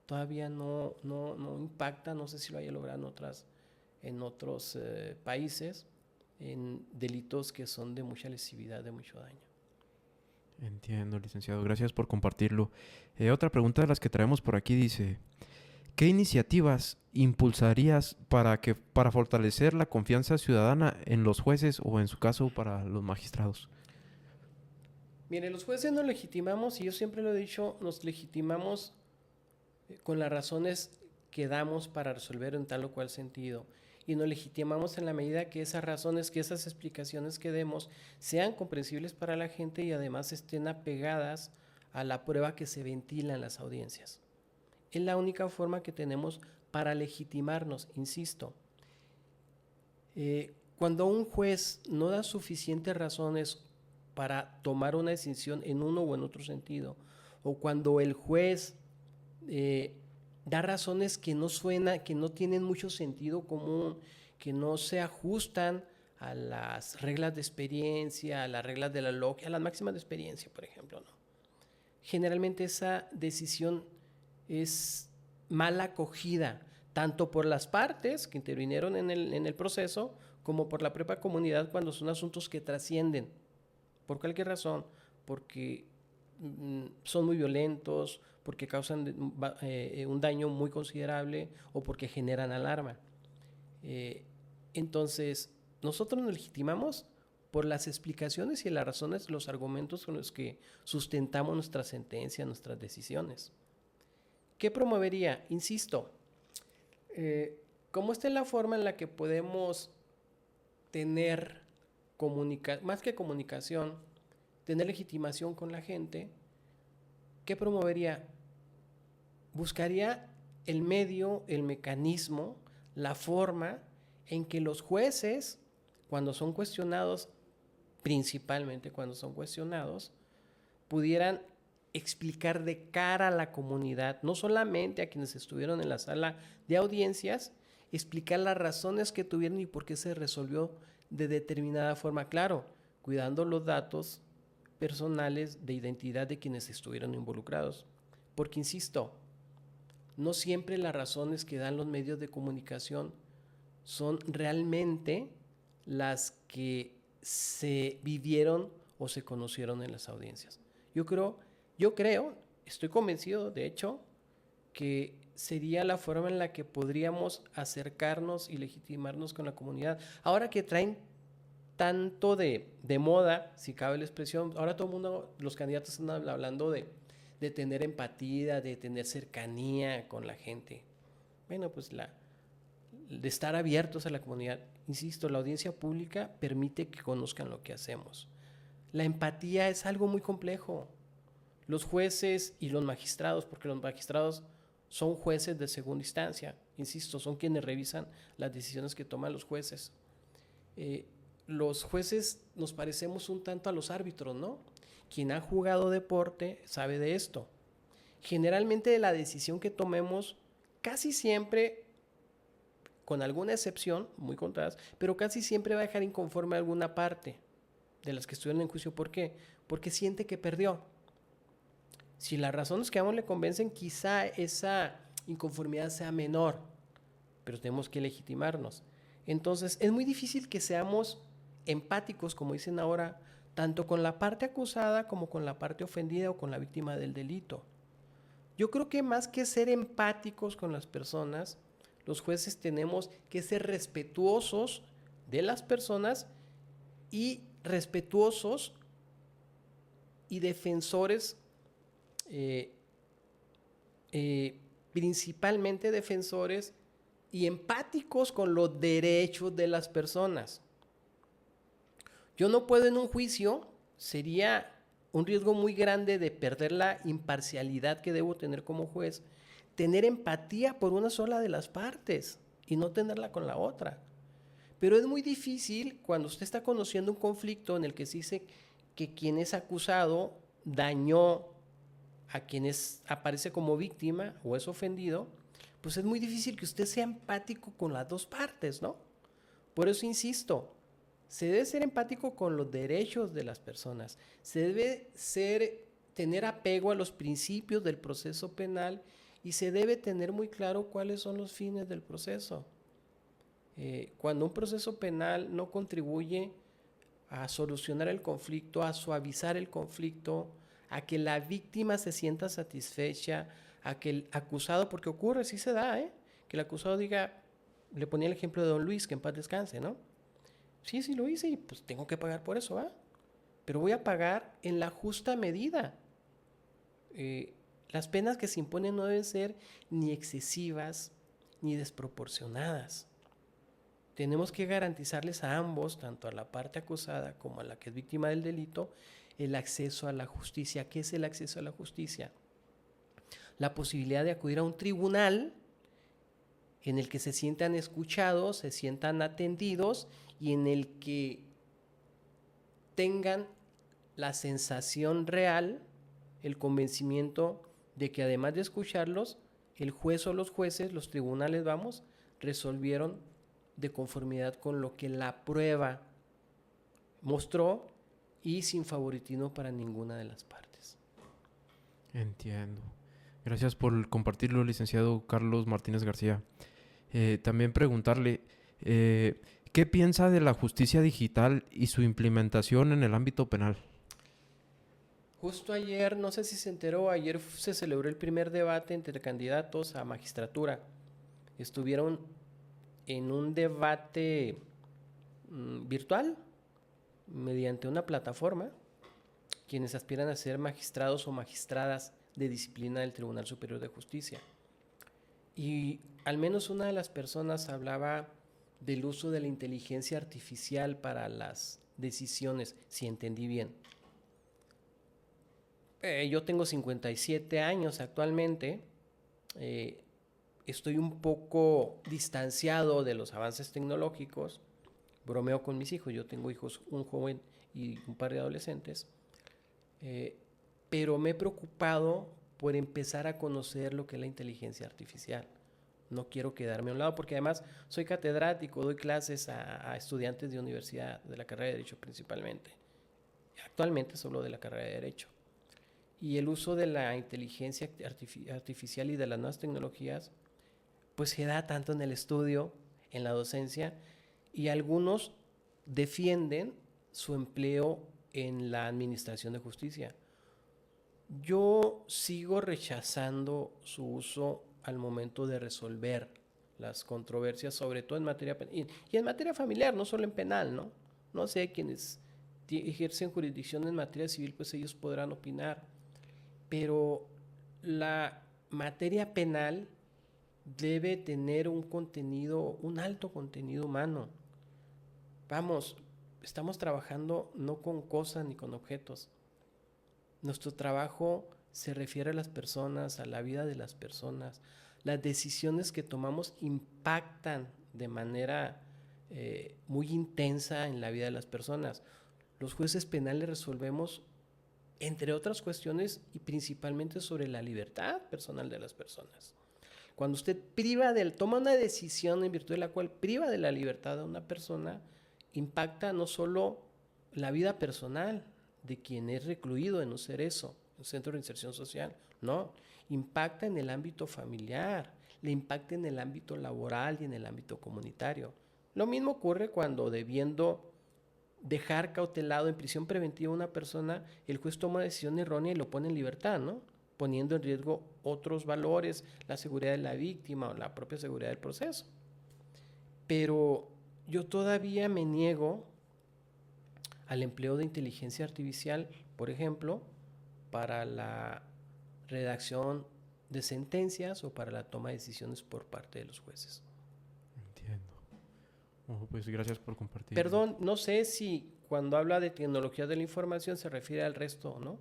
todavía no impacta. No sé si lo haya logrado en otros países, en delitos que son de mucha lesividad, de mucho daño. Entiendo, licenciado. Gracias por compartirlo. Otra pregunta de las que traemos por aquí dice: ¿qué iniciativas impulsarías para fortalecer la confianza ciudadana en los jueces o, en su caso, para los magistrados? Mire, los jueces nos legitimamos, y yo siempre lo he dicho, nos legitimamos con las razones que damos para resolver en tal o cual sentido. Y nos legitimamos en la medida que esas razones, que esas explicaciones que demos sean comprensibles para la gente y además estén apegadas a la prueba que se ventila en las audiencias. Es la única forma que tenemos para legitimarnos, insisto. Cuando un juez no da suficientes razones para tomar una decisión en uno o en otro sentido, o cuando el juez da razones que no tienen mucho sentido común, que no se ajustan a las reglas de experiencia, a las reglas de la lógica, a las máximas de experiencia, por ejemplo, ¿no? Generalmente esa decisión es mal acogida, tanto por las partes que intervinieron en el proceso, como por la propia comunidad cuando son asuntos que trascienden, por cualquier razón, porque son muy violentos, porque causan un daño muy considerable o porque generan alarma. Entonces, nosotros nos legitimamos por las explicaciones y las razones, los argumentos con los que sustentamos nuestra sentencia, nuestras decisiones. ¿Qué promovería? Insisto, como esta es la forma en la que podemos tener más que comunicación, tener legitimación con la gente, ¿qué promovería? Buscaría el medio, el mecanismo, la forma en que los jueces, cuando son cuestionados, principalmente cuando son cuestionados, pudieran explicar de cara a la comunidad, no solamente a quienes estuvieron en la sala de audiencias, explicar las razones que tuvieron y por qué se resolvió de determinada forma, claro, cuidando los datos personales de identidad de quienes estuvieron involucrados. Porque, insisto, no siempre las razones que dan los medios de comunicación son realmente las que se vivieron o se conocieron en las audiencias. Yo creo, estoy convencido, de hecho, que sería la forma en la que podríamos acercarnos y legitimarnos con la comunidad. Ahora que traen tanto de moda, si cabe la expresión, ahora todo el mundo, los candidatos están hablando de tener empatía, de tener cercanía con la gente. Bueno, pues de estar abiertos a la comunidad. Insisto, la audiencia pública permite que conozcan lo que hacemos. La empatía es algo muy complejo. Los jueces y los magistrados, porque los magistrados son jueces de segunda instancia, insisto, son quienes revisan las decisiones que toman los jueces. Los jueces nos parecemos un tanto a los árbitros, ¿no? Quien ha jugado deporte sabe de esto. Generalmente la decisión que tomemos, casi siempre, con alguna excepción, muy contadas, pero casi siempre va a dejar inconforme a alguna parte de las que estuvieron en juicio. ¿Por qué? Porque siente que perdió. Si las razones que a uno le convencen, quizá esa inconformidad sea menor, pero tenemos que legitimarnos. Entonces, es muy difícil que seamos empáticos, como dicen ahora, tanto con la parte acusada como con la parte ofendida o con la víctima del delito. Yo creo que más que ser empáticos con las personas, los jueces tenemos que ser respetuosos de las personas y respetuosos y defensores, principalmente defensores y empáticos con los derechos de las personas. Yo no puedo en un juicio, sería un riesgo muy grande de perder la imparcialidad que debo tener como juez, tener empatía por una sola de las partes y no tenerla con la otra. Pero es muy difícil cuando usted está conociendo un conflicto en el que se dice que quien es acusado dañó a quien aparece como víctima o es ofendido, pues es muy difícil que usted sea empático con las dos partes, ¿no? Por eso insisto, se debe ser empático con los derechos de las personas, se debe tener apego a los principios del proceso penal y se debe tener muy claro cuáles son los fines del proceso. Cuando un proceso penal no contribuye a solucionar el conflicto, a suavizar el conflicto, a que la víctima se sienta satisfecha, a que el acusado, porque ocurre, sí se da, que el acusado diga, le ponía el ejemplo de don Luis, que en paz descanse, ¿no? Sí, sí lo hice y pues tengo que pagar por eso, ¿va? Pero voy a pagar en la justa medida. Las penas que se imponen no deben ser ni excesivas ni desproporcionadas. Tenemos que garantizarles a ambos, tanto a la parte acusada como a la que es víctima del delito, el acceso a la justicia. ¿Qué es el acceso a la justicia? La posibilidad de acudir a un tribunal en el que se sientan escuchados, se sientan atendidos y en el que tengan la sensación real, el convencimiento de que además de escucharlos, el juez o los jueces, los tribunales, resolvieron de conformidad con lo que la prueba mostró y sin favoritismo para ninguna de las partes. Entiendo. Gracias por compartirlo, licenciado Carlos Martínez García. También preguntarle, ¿qué piensa de la justicia digital y su implementación en el ámbito penal? Justo ayer, no sé si se enteró, ayer se celebró el primer debate entre candidatos a magistratura. Estuvieron en un debate virtual mediante una plataforma quienes aspiran a ser magistrados o magistradas de disciplina del Tribunal Superior de Justicia. Y al menos una de las personas hablaba del uso de la inteligencia artificial para las decisiones, si entendí bien. Yo tengo 57 años actualmente, estoy un poco distanciado de los avances tecnológicos, bromeo con mis hijos, yo tengo hijos, un joven y un par de adolescentes, pero me he preocupado por empezar a conocer lo que es la inteligencia artificial. No quiero quedarme a un lado porque además soy catedrático, doy clases a estudiantes de universidad, de la carrera de Derecho principalmente. Actualmente solo de la carrera de Derecho. Y el uso de la inteligencia artificial y de las nuevas tecnologías, pues se da tanto en el estudio, en la docencia, y algunos defienden su empleo en la administración de justicia. Yo sigo rechazando su uso al momento de resolver las controversias, sobre todo en materia penal y en materia familiar, no solo en penal, ¿no? No sé, quienes ejercen jurisdicción en materia civil, pues ellos podrán opinar, pero la materia penal debe tener un contenido, un alto contenido humano. Vamos, estamos trabajando no con cosas ni con objetos. Nuestro trabajo se refiere a las personas, a la vida de las personas. Las decisiones que tomamos impactan de manera muy intensa en la vida de las personas. Los jueces penales resolvemos, entre otras cuestiones, y principalmente sobre la libertad personal de las personas. Cuando usted toma una decisión en virtud de la cual priva de la libertad a una persona, impacta no solo la vida personal de quien es recluido en un cerezo, un centro de inserción social, no, impacta en el ámbito familiar, le impacta en el ámbito laboral y en el ámbito comunitario. Lo mismo ocurre cuando, debiendo dejar cautelado en prisión preventiva a una persona, el juez toma una decisión errónea y lo pone en libertad, ¿no? Poniendo en riesgo otros valores, la seguridad de la víctima o la propia seguridad del proceso. Pero yo todavía me niego al empleo de inteligencia artificial, por ejemplo, para la redacción de sentencias o para la toma de decisiones por parte de los jueces. Entiendo. Pues gracias por compartir. Perdón, no sé si cuando habla de tecnologías de la información se refiere al resto, ¿no?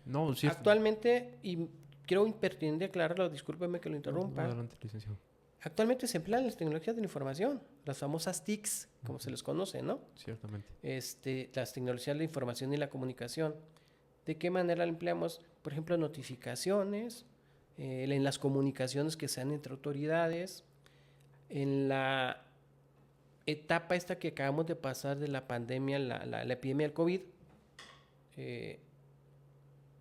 No, sí. Actualmente, y creo impertinente aclararlo, discúlpeme que lo interrumpa. Adelante, licenciado. Actualmente se emplean las tecnologías de la información, las famosas TICs, como se les conoce, ¿no? Ciertamente. Las tecnologías de la información y la comunicación. ¿De qué manera la empleamos? Por ejemplo, notificaciones, en las comunicaciones que sean entre autoridades, en la etapa esta que acabamos de pasar de la pandemia, la epidemia del COVID,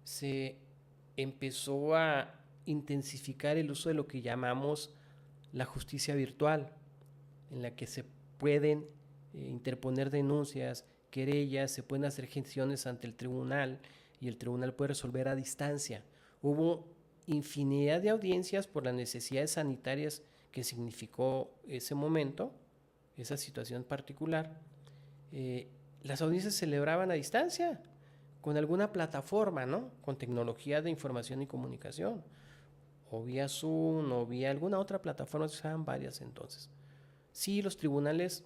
se empezó a intensificar el uso de lo que llamamos la justicia virtual, en la que se pueden interponer denuncias, querellas, se pueden hacer gestiones ante el tribunal y el tribunal puede resolver a distancia. Hubo infinidad de audiencias por las necesidades sanitarias que significó ese momento, esa situación particular. Las audiencias se celebraban a distancia, con alguna plataforma, ¿no? Con tecnología de información y comunicación, o vía Zoom, o vía alguna otra plataforma, se usaban varias entonces. Sí, los tribunales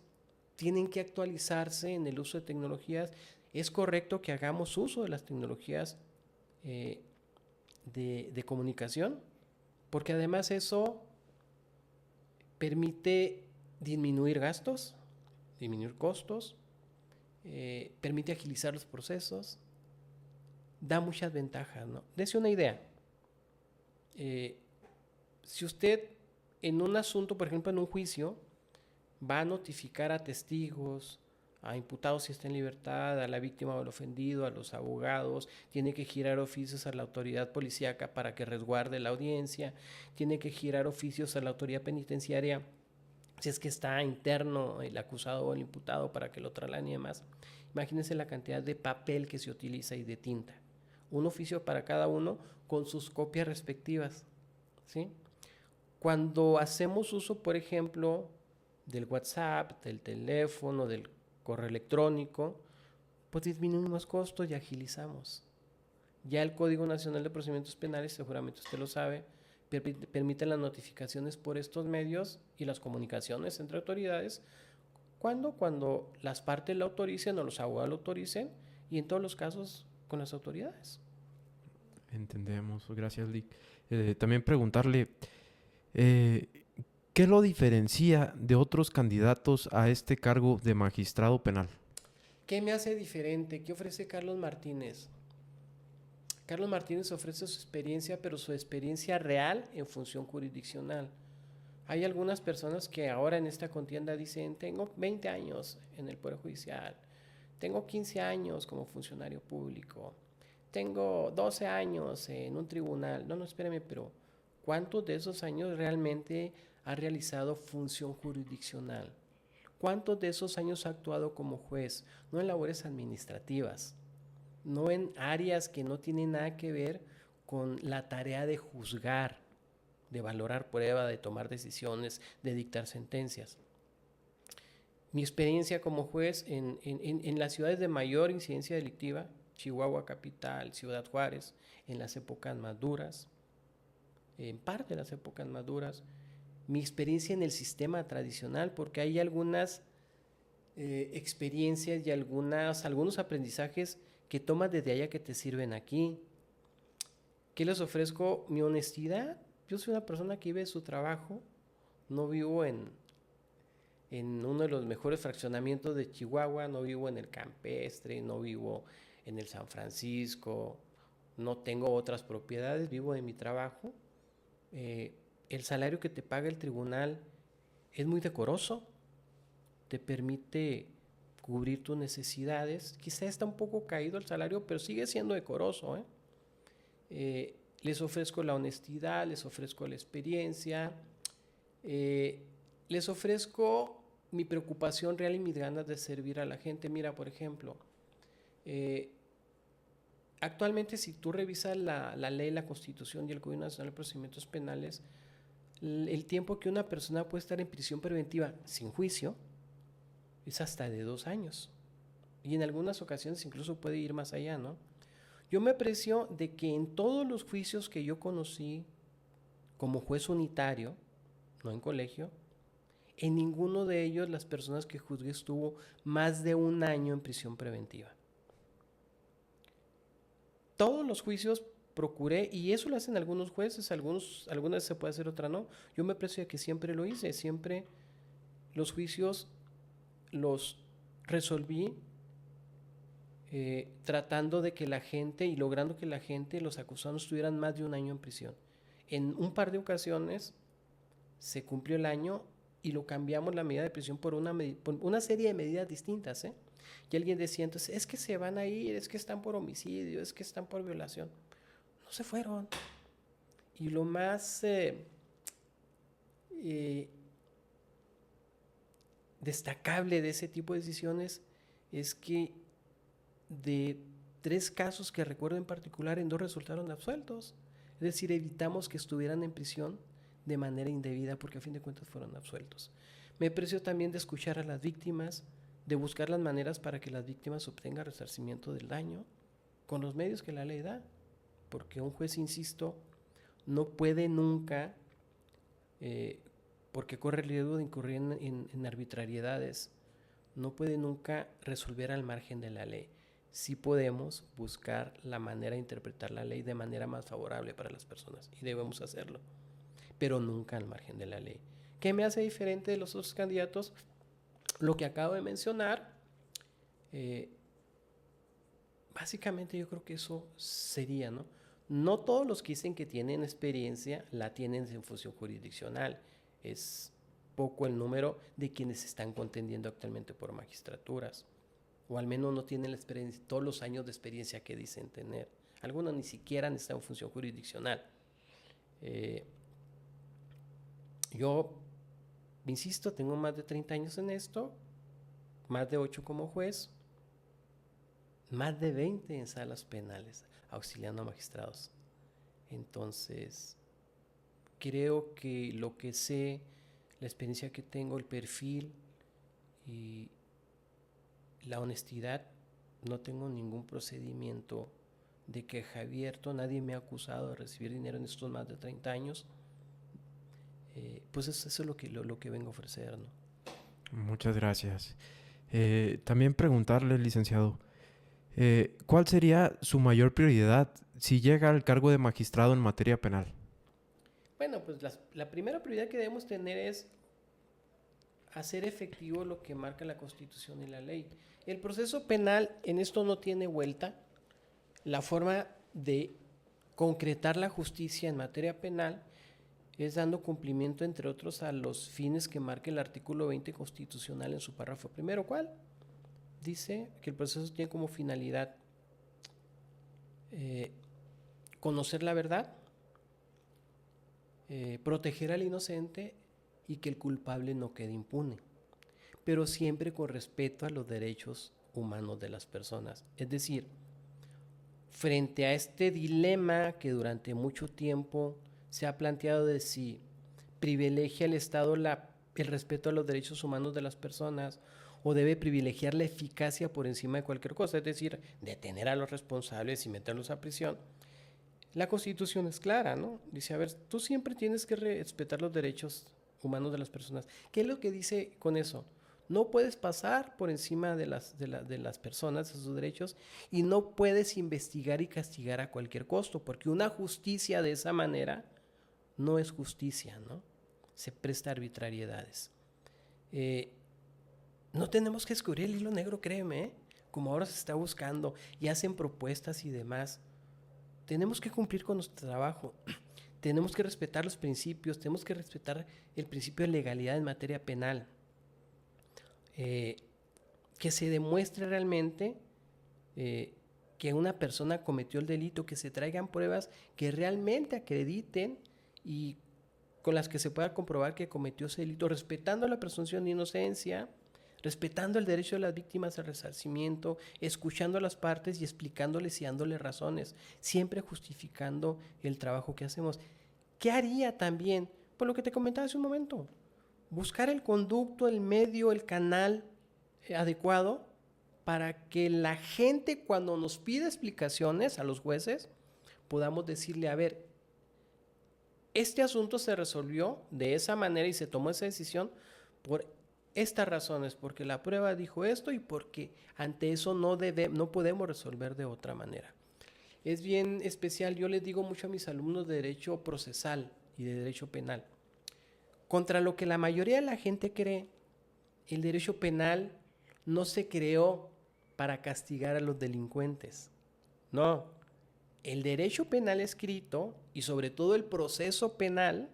tienen que actualizarse en el uso de tecnologías. Es correcto que hagamos uso de las tecnologías de comunicación, porque además eso permite disminuir gastos, disminuir costos, permite agilizar los procesos, da muchas ventajas, ¿no? Dese una idea. Si usted en un asunto, por ejemplo en un juicio, va a notificar a testigos, a imputados si está en libertad, a la víctima o al ofendido, a los abogados, tiene que girar oficios a la autoridad policíaca para que resguarde la audiencia, tiene que girar oficios a la autoridad penitenciaria si es que está interno el acusado o el imputado para que lo trasladen y demás. Imagínense la cantidad de papel que se utiliza y de tinta. Un oficio para cada uno con sus copias respectivas, ¿sí? Cuando hacemos uso, por ejemplo, del WhatsApp, del teléfono, del correo electrónico, pues disminuimos costos y agilizamos. Ya el Código Nacional de Procedimientos Penales, seguramente usted lo sabe, permite las notificaciones por estos medios y las comunicaciones entre autoridades cuando las partes lo autoricen o los abogados lo autoricen, y en todos los casos con las autoridades. Entendemos, gracias, Lick. También preguntarle, ¿qué lo diferencia de otros candidatos a este cargo de magistrado penal? ¿Qué me hace diferente? ¿Qué ofrece Carlos Martínez? Carlos Martínez ofrece su experiencia, pero su experiencia real en función jurisdiccional. Hay algunas personas que ahora en esta contienda dicen, tengo 20 años en el Poder Judicial, tengo 15 años como funcionario público, tengo 12 años en un tribunal. No, espérame, pero ¿cuántos de esos años realmente ha realizado función jurisdiccional? ¿Cuántos de esos años ha actuado como juez? No en labores administrativas, no en áreas que no tienen nada que ver con la tarea de juzgar, de valorar prueba, de tomar decisiones, de dictar sentencias. Mi experiencia como juez en las ciudades de mayor incidencia delictiva, Chihuahua capital, Ciudad Juárez, en las épocas más duras, en parte de las épocas más duras, mi experiencia en el sistema tradicional, porque hay algunas experiencias y algunos aprendizajes que tomas desde allá que te sirven aquí. ¿Qué les ofrezco? Mi honestidad. Yo soy una persona que vive de su trabajo, no vivo en uno de los mejores fraccionamientos de Chihuahua, no vivo en el Campestre, no vivo en el San Francisco, no tengo otras propiedades, vivo de mi trabajo. El salario que te paga el tribunal es muy decoroso, te permite cubrir tus necesidades. Quizá está un poco caído el salario, pero sigue siendo decoroso, les ofrezco la honestidad, les ofrezco la experiencia, les ofrezco mi preocupación real y mis ganas de servir a la gente. Mira, por ejemplo, actualmente si tú revisas la ley, la Constitución y el Código Nacional de Procedimientos Penales, el tiempo que una persona puede estar en prisión preventiva sin juicio es hasta de 2 años. Y en algunas ocasiones incluso puede ir más allá, ¿no? Yo me aprecio de que en todos los juicios que yo conocí como juez unitario, no en colegio, en ninguno de ellos las personas que juzgué estuvo más de 1 año en prisión preventiva. Todos los juicios procuré, y eso lo hacen algunos jueces, algunas veces se puede hacer, otra no. Yo me aprecio de que siempre lo hice, siempre los juicios los resolví tratando de que la gente y logrando que la gente, los acusados, estuvieran más de 1 año en prisión. En un par de ocasiones se cumplió el año y lo cambiamos la medida de prisión por una serie de medidas distintas, Y alguien decía entonces, es que se van a ir, es que están por homicidio, es que están por violación. No se fueron. Y lo más destacable de ese tipo de decisiones es que de 3 casos que recuerdo en particular, en 2 resultaron absueltos. Es decir, evitamos que estuvieran en prisión de manera indebida porque a fin de cuentas fueron absueltos. Me aprecio también de escuchar a las víctimas, de buscar las maneras para que las víctimas obtengan resarcimiento del daño con los medios que la ley da, porque un juez, insisto, no puede nunca, porque corre el riesgo de incurrir en arbitrariedades, no puede nunca resolver al margen de la ley. Sí podemos buscar la manera de interpretar la ley de manera más favorable para las personas, y debemos hacerlo, pero nunca al margen de la ley. ¿Qué me hace diferente de los otros candidatos? Lo que acabo de mencionar. Básicamente yo creo que eso sería, ¿no? No todos los que dicen que tienen experiencia la tienen en función jurisdiccional. Es poco el número de quienes están contendiendo actualmente por magistraturas. o al menos no tienen la experiencia, todos los años de experiencia que dicen tener. Algunos ni siquiera han estado en función jurisdiccional. Yo, insisto, tengo más de 30 años en esto, más de 8 como juez, más de 20 en salas penales, auxiliando a magistrados. Entonces, creo que lo que sé, la experiencia que tengo, el perfil y la honestidad, no tengo ningún procedimiento de queja abierto, nadie me ha acusado de recibir dinero en estos más de 30 años. Pues eso es lo que vengo a ofrecer, ¿no? Muchas gracias. También preguntarle, licenciado, ¿cuál sería su mayor prioridad si llega al cargo de magistrado en materia penal? Bueno, pues la primera prioridad que debemos tener es hacer efectivo lo que marca la Constitución y la ley. El proceso penal en esto no tiene vuelta. La forma de concretar la justicia en materia penal es dando cumplimiento, entre otros, a los fines que marca el artículo 20 constitucional en su párrafo primero. ¿Cuál? Dice que el proceso tiene como finalidad conocer la verdad, proteger al inocente y que el culpable no quede impune, pero siempre con respeto a los derechos humanos de las personas. Es decir, frente a este dilema que durante mucho tiempo se ha planteado de si privilegia el Estado el respeto a los derechos humanos de las personas o debe privilegiar la eficacia por encima de cualquier cosa, es decir, detener a los responsables y meterlos a prisión, la Constitución es clara, ¿no? Dice, a ver, tú siempre tienes que respetar los derechos humanos de las personas. ¿Qué es lo que dice con eso? No puedes pasar por encima de las personas, de sus derechos, y no puedes investigar y castigar a cualquier costo, porque una justicia de esa manera no es justicia, ¿no? Se presta a arbitrariedades. No tenemos que descubrir el hilo negro, créeme, ¿eh? Como ahora se está buscando y hacen propuestas y demás. Tenemos que cumplir con nuestro trabajo. Tenemos que respetar los principios, tenemos que respetar el principio de legalidad en materia penal. Que se demuestre realmente que una persona cometió el delito, que se traigan pruebas que realmente acrediten y con las que se pueda comprobar que cometió ese delito, respetando la presunción de inocencia, respetando el derecho de las víctimas al resarcimiento, escuchando a las partes y explicándoles y dándoles razones, siempre justificando el trabajo que hacemos. ¿Qué haría también? Por lo que te comentaba hace un momento, buscar el conducto, el medio, el canal adecuado para que la gente, cuando nos pida explicaciones a los jueces, podamos decirle, a ver, este asunto se resolvió de esa manera y se tomó esa decisión por estas razones, porque la prueba dijo esto y porque ante eso no podemos resolver de otra manera. Es bien especial, yo les digo mucho a mis alumnos de derecho procesal y de derecho penal. Contra lo que la mayoría de la gente cree, el derecho penal no se creó para castigar a los delincuentes. No, el derecho penal escrito y sobre todo el proceso penal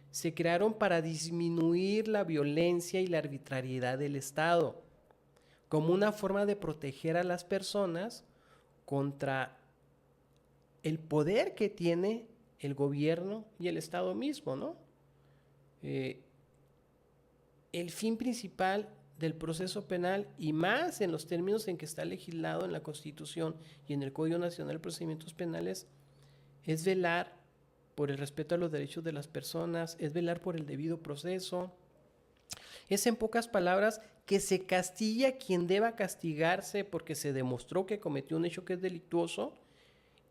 se crearon para disminuir la violencia y la arbitrariedad del Estado, como una forma de proteger a las personas contra el poder que tiene el gobierno y el Estado mismo, ¿no? El fin principal del proceso penal, y más en los términos en que está legislado en la Constitución y en el Código Nacional de Procedimientos Penales, es velar por el respeto a los derechos de las personas, es velar por el debido proceso. Es, en pocas palabras, que se castigue a quien deba castigarse porque se demostró que cometió un hecho que es delictuoso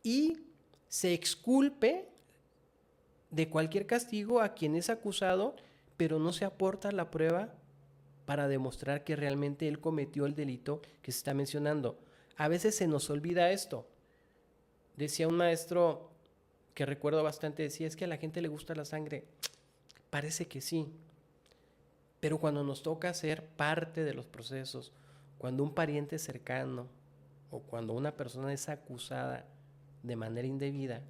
y se exculpe de cualquier castigo a quien es acusado, pero no se aporta la prueba para demostrar que realmente él cometió el delito que se está mencionando. A veces se nos olvida esto. Decía un maestro que recuerdo bastante, decía, es que a la gente le gusta la sangre. Parece que sí, pero cuando nos toca ser parte de los procesos, cuando un pariente cercano o cuando una persona es acusada de manera indebida,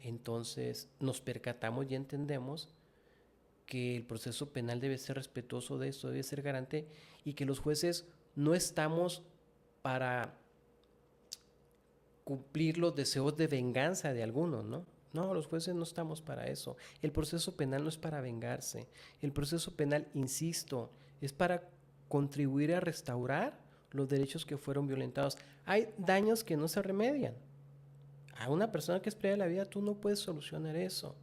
entonces nos percatamos y entendemos que el proceso penal debe ser respetuoso de esto, debe ser garante y que los jueces no estamos para cumplir los deseos de venganza de algunos, ¿no? No, los jueces no estamos para eso. El proceso penal no es para vengarse. El proceso penal, insisto, es para contribuir a restaurar los derechos que fueron violentados. Hay daños que no se remedian. A una persona que es privada de la vida, tú no puedes solucionar eso.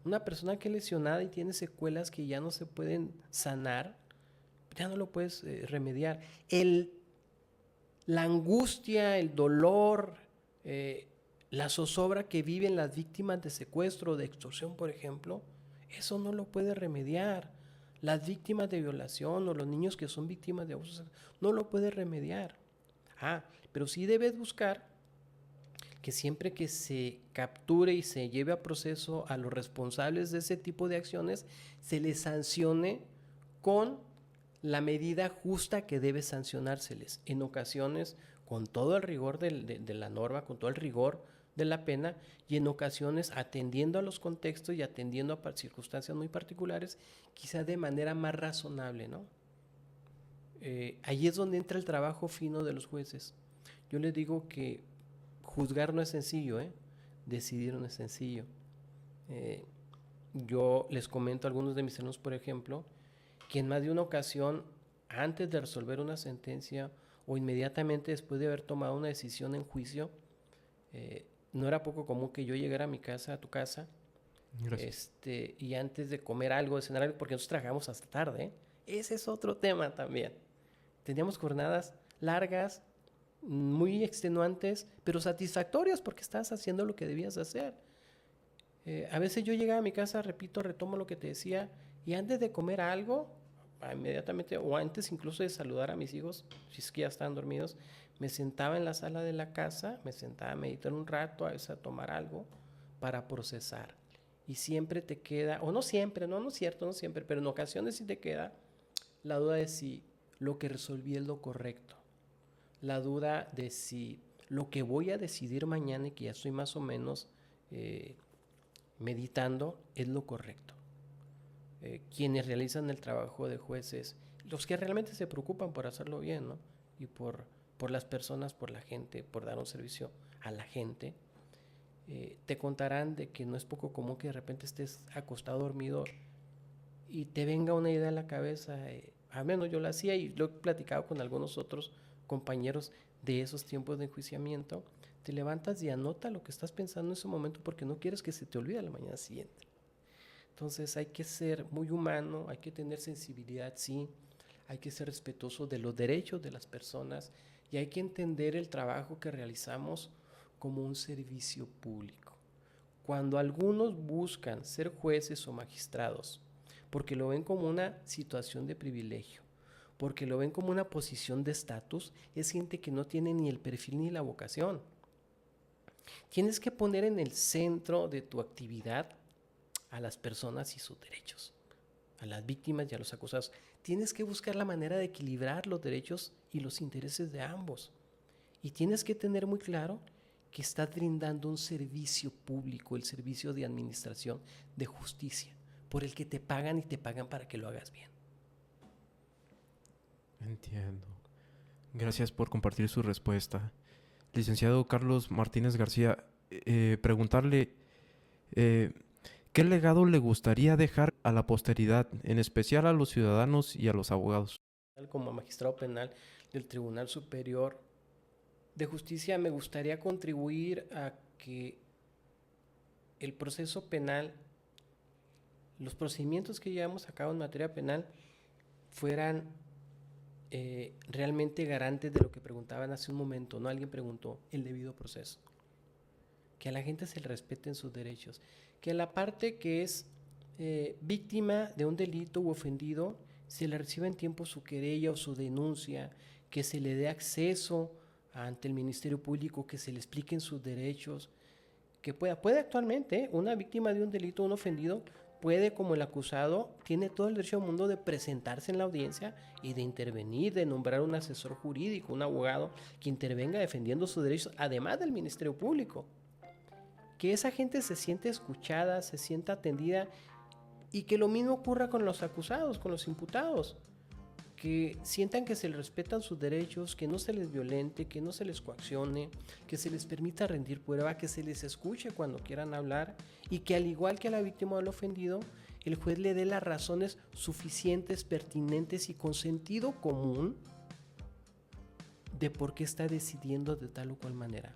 Una persona que es lesionada y tiene secuelas que ya no se pueden sanar, ya no lo puedes remediar. La angustia, el dolor, la zozobra que viven las víctimas de secuestro o de extorsión, por ejemplo, eso no lo puede remediar. Las víctimas de violación o los niños que son víctimas de abusos no lo puede remediar. Pero sí debes buscar que siempre que se capture y se lleve a proceso a los responsables de ese tipo de acciones, se les sancione con la medida justa que debe sancionárseles. En ocasiones, con todo el rigor de la norma, con todo el rigor de la pena, y en ocasiones atendiendo a los contextos y atendiendo a circunstancias muy particulares, quizá de manera más razonable, ¿no? Ahí es donde entra el trabajo fino de los jueces. Yo les digo que juzgar no es sencillo, decidir no es sencillo. Yo les comento a algunos de mis alumnos, por ejemplo, que en más de una ocasión, antes de resolver una sentencia o inmediatamente después de haber tomado una decisión en juicio, no era poco común que yo llegara a mi casa, a tu casa, y antes de comer algo, de cenar algo, porque nosotros trabajamos hasta tarde, ese es otro tema también. Teníamos jornadas largas, muy extenuantes, pero satisfactorias porque estabas haciendo lo que debías hacer. A veces yo llegaba a mi casa, repito, retomo lo que te decía, y antes de comer algo, inmediatamente, o antes incluso de saludar a mis hijos, si es que ya estaban dormidos, me sentaba en la sala de la casa, me sentaba a meditar un rato, a veces a tomar algo, para procesar. Y siempre te queda, o no siempre, no es cierto, no siempre, pero en ocasiones sí te queda la duda de si lo que resolví es lo correcto. La duda de si lo que voy a decidir mañana y que ya estoy más o menos meditando es lo correcto. Quienes realizan el trabajo de jueces, los que realmente se preocupan por hacerlo bien, ¿no? Y por las personas, por la gente, por dar un servicio a la gente, te contarán de que no es poco común que de repente estés acostado dormido y te venga una idea a la cabeza. Al menos yo lo hacía y lo he platicado con algunos otros compañeros de esos tiempos de enjuiciamiento. Te levantas y anota lo que estás pensando en ese momento porque no quieres que se te olvide la mañana siguiente. Entonces hay que ser muy humano, hay que tener sensibilidad, sí, hay que ser respetuoso de los derechos de las personas y hay que entender el trabajo que realizamos como un servicio público. Cuando algunos buscan ser jueces o magistrados porque lo ven como una situación de privilegio, porque lo ven como una posición de estatus, es gente que no tiene ni el perfil ni la vocación. Tienes que poner en el centro de tu actividad a las personas y sus derechos, a las víctimas y a los acusados. Tienes que buscar la manera de equilibrar los derechos y los intereses de ambos. Y tienes que tener muy claro que estás brindando un servicio público, el servicio de administración de justicia, por el que te pagan y te pagan para que lo hagas bien. Entiendo. Gracias por compartir su respuesta. Licenciado Carlos Martínez García, preguntarle, ¿qué legado le gustaría dejar a la posteridad, en especial a los ciudadanos y a los abogados? Como magistrado penal del Tribunal Superior de Justicia, me gustaría contribuir a que el proceso penal, los procedimientos que llevamos a cabo en materia penal fueran realmente garantes de lo que preguntaban hace un momento, ¿no? Alguien preguntó, el debido proceso. Que a la gente se le respeten sus derechos. Que a la parte que es víctima de un delito u ofendido, se le reciba en tiempo su querella o su denuncia, que se le dé acceso ante el Ministerio Público, que se le expliquen sus derechos, que puede actualmente, una víctima de un delito, un ofendido, puede, como el acusado, tiene todo el derecho del mundo de presentarse en la audiencia y de intervenir, de nombrar un asesor jurídico, un abogado que intervenga defendiendo sus derechos, además del Ministerio Público. Que esa gente se siente escuchada, se sienta atendida y que lo mismo ocurra con los acusados, con los imputados. que sientan que se les respetan sus derechos, que no se les violente, que no se les coaccione, que se les permita rendir prueba, que se les escuche cuando quieran hablar y que al igual que a la víctima o al ofendido, el juez le dé las razones suficientes, pertinentes y con sentido común de por qué está decidiendo de tal o cual manera,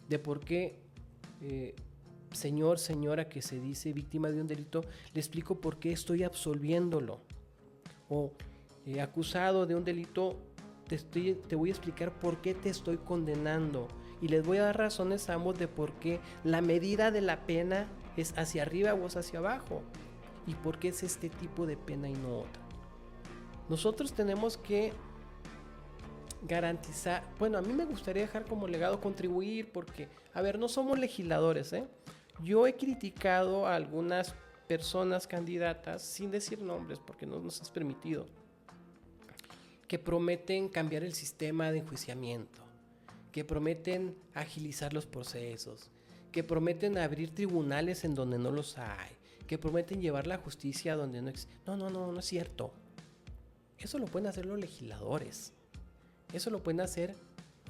de por qué, señor, señora que se dice víctima de un delito, le explico por qué estoy absolviéndolo, o acusado de un delito, te voy a explicar por qué te estoy condenando y les voy a dar razones a ambos de por qué la medida de la pena es hacia arriba o es hacia abajo y por qué es este tipo de pena y no otra. Nosotros tenemos que garantizar, bueno, a mí me gustaría dejar como legado contribuir porque, a ver, no somos legisladores, ¿eh? Yo he criticado a algunas personas candidatas, sin decir nombres porque no nos es permitido, que prometen cambiar el sistema de enjuiciamiento, que prometen agilizar los procesos, que prometen abrir tribunales en donde no los hay, que prometen llevar la justicia donde no existe. No es cierto. Eso lo pueden hacer los legisladores. Eso lo pueden hacer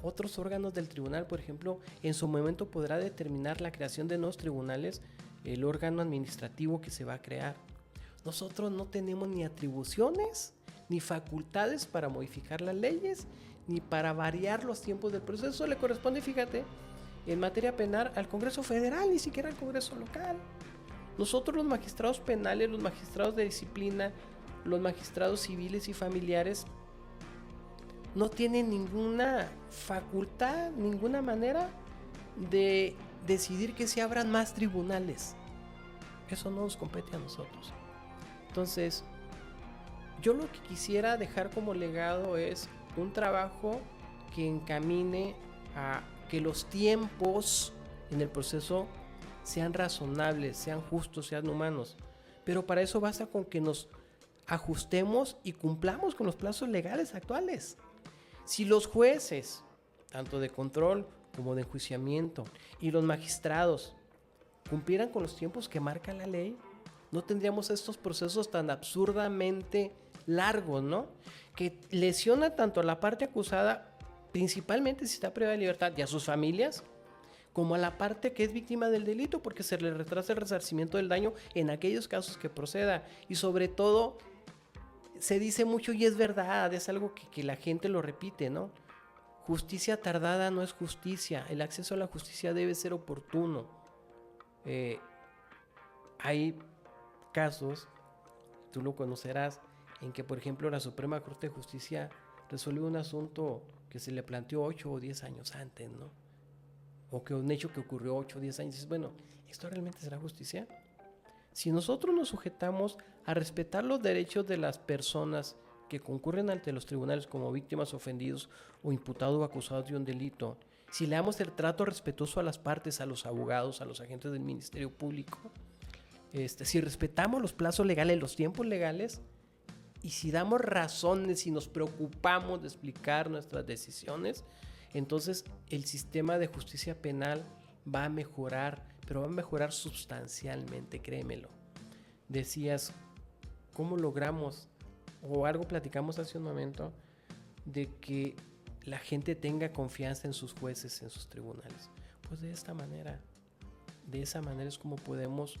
otros órganos del tribunal. Por ejemplo, en su momento podrá determinar la creación de nuevos tribunales el órgano administrativo que se va a crear. Nosotros no tenemos ni atribuciones ni facultades para modificar las leyes ni para variar los tiempos del proceso. Eso le corresponde, fíjate, en materia penal al Congreso Federal, ni siquiera al Congreso local. Nosotros los magistrados penales, los magistrados de disciplina, los magistrados civiles y familiares no tienen ninguna facultad, ninguna manera de decidir que se abran más tribunales. Eso no nos compete a nosotros. Entonces, yo lo que quisiera dejar como legado es un trabajo que encamine a que los tiempos en el proceso sean razonables, sean justos, sean humanos. Pero para eso basta con que nos ajustemos y cumplamos con los plazos legales actuales. Si los jueces, tanto de control como de enjuiciamiento, y los magistrados cumplieran con los tiempos que marca la ley, no tendríamos estos procesos tan absurdamente largos, ¿no? Que lesiona tanto a la parte acusada, principalmente si está privada de libertad, y a sus familias, como a la parte que es víctima del delito, porque se le retrasa el resarcimiento del daño en aquellos casos que proceda. Y sobre todo, se dice mucho y es verdad, es algo que la gente lo repite, ¿no? Justicia tardada no es justicia. El acceso a la justicia debe ser oportuno. Hay casos, tú lo conocerás, en que, por ejemplo, la Suprema Corte de Justicia resolvió un asunto que se le planteó 8 o 10 años antes, ¿no? O que un hecho que ocurrió 8 o 10 años. Dices, bueno, ¿esto realmente será justicia? Si nosotros nos sujetamos a respetar los derechos de las personas que concurren ante los tribunales como víctimas, ofendidos o imputados o acusados de un delito, si le damos el trato respetuoso a las partes, a los abogados, a los agentes del Ministerio Público, si respetamos los plazos legales, los tiempos legales, y si damos razones y nos preocupamos de explicar nuestras decisiones, entonces el sistema de justicia penal va a mejorar, pero va a mejorar sustancialmente, créemelo. Decías, ¿cómo logramos? O algo platicamos hace un momento, de que la gente tenga confianza en sus jueces, en sus tribunales. Pues de esta manera, de esa manera es como podemos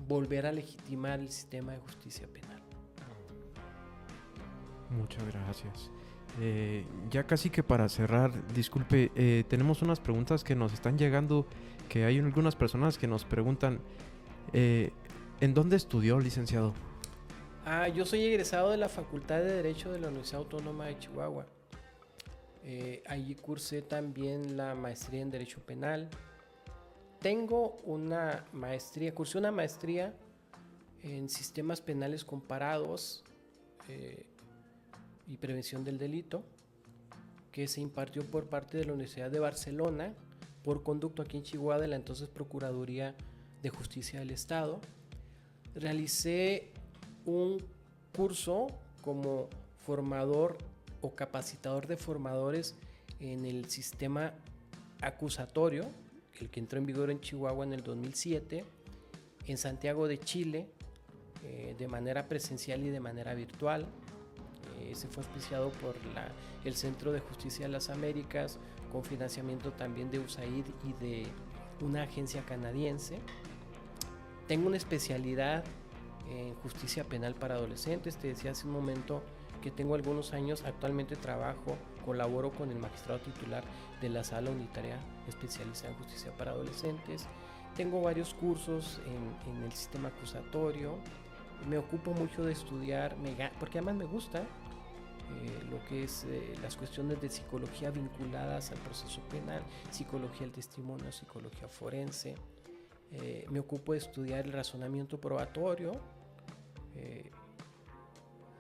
volver a legitimar el sistema de justicia penal. Muchas gracias. Ya casi que para cerrar, disculpe, tenemos unas preguntas que nos están llegando, que hay algunas personas que nos preguntan, ¿en dónde estudió, licenciado? Yo soy egresado de la Facultad de Derecho de la Universidad Autónoma de Chihuahua. Allí cursé también la maestría en Derecho Penal. Tengo una maestría, cursé una maestría en Sistemas Penales Comparados y Prevención del Delito, que se impartió por parte de la Universidad de Barcelona, por conducto aquí en Chihuahua de la entonces Procuraduría de Justicia del Estado. Realicé un curso como formador o capacitador de formadores en el sistema acusatorio, el que entró en vigor en Chihuahua en el 2007, en Santiago de Chile, de manera presencial y de manera virtual. Ese fue auspiciado por el Centro de Justicia de las Américas, con financiamiento también de USAID y de una agencia canadiense. Tengo una especialidad en justicia penal para adolescentes. Te decía hace un momento que tengo algunos años, actualmente colaboro con el magistrado titular de la Sala Unitaria especializada en justicia para adolescentes. Tengo varios cursos en el sistema acusatorio. Me ocupo mucho de estudiar, porque además me gusta lo que es las cuestiones de psicología vinculadas al proceso penal, psicología del testimonio, psicología forense. Me ocupo de estudiar el razonamiento probatorio.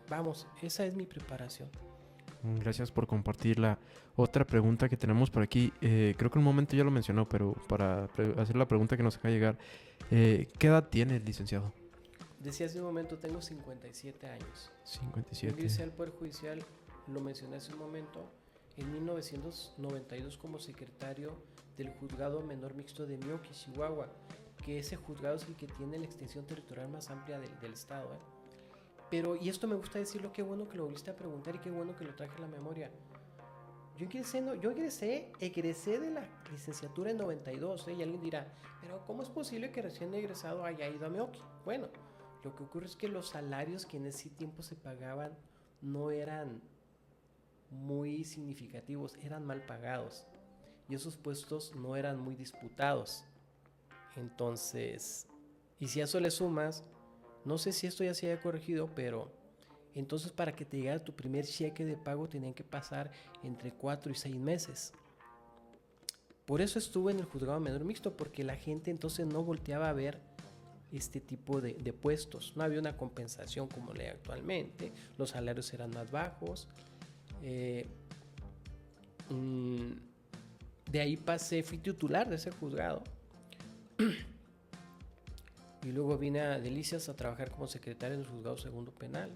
Vamos, esa es mi preparación. Gracias por compartir. La otra pregunta que tenemos por aquí, creo que en un momento ya lo mencionó, pero para hacer la pregunta que nos acaba de llegar, ¿qué edad tiene el licenciado? Decía hace un momento, tengo 57 años. 57. Ingresé al Poder Judicial, lo mencioné hace un momento, en 1992 como secretario del Juzgado Menor Mixto de Mioqui, Chihuahua, que ese juzgado es el que tiene la extensión territorial más amplia del estado. Pero, y esto me gusta decirlo, qué bueno que lo volviste a preguntar y qué bueno que lo traje a la memoria. Yo egresé de la licenciatura en 92, y alguien dirá, pero ¿cómo es posible que recién egresado haya ido a Mioqui? Bueno, lo que ocurre es que los salarios que en ese tiempo se pagaban no eran muy significativos, eran mal pagados y esos puestos no eran muy disputados. Entonces, y si a eso le sumas, no sé si esto ya se haya corregido, pero entonces para que te llegara tu primer cheque de pago tenían que pasar entre 4 y 6 meses. Por eso estuve en el juzgado menor mixto, porque la gente entonces no volteaba a ver este tipo de puestos. No había una compensación como la hay actualmente, los salarios eran más bajos. De ahí fui titular de ese juzgado. Y luego vine a Delicias a trabajar como secretario en el juzgado segundo penal.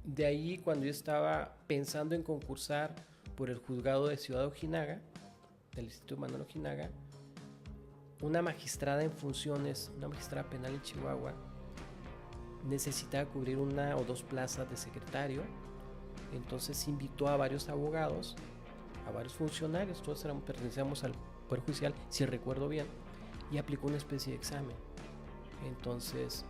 De ahí, cuando yo estaba pensando en concursar por el juzgado de Ciudad Ojinaga, del Instituto Manuel Ojinaga, una magistrada en funciones, una magistrada penal en Chihuahua, necesitaba cubrir 1 o 2 plazas de secretario. Entonces invitó a varios abogados, a varios funcionarios, todos pertenecíamos al Poder Judicial, si recuerdo bien, y aplicó una especie de examen. Entonces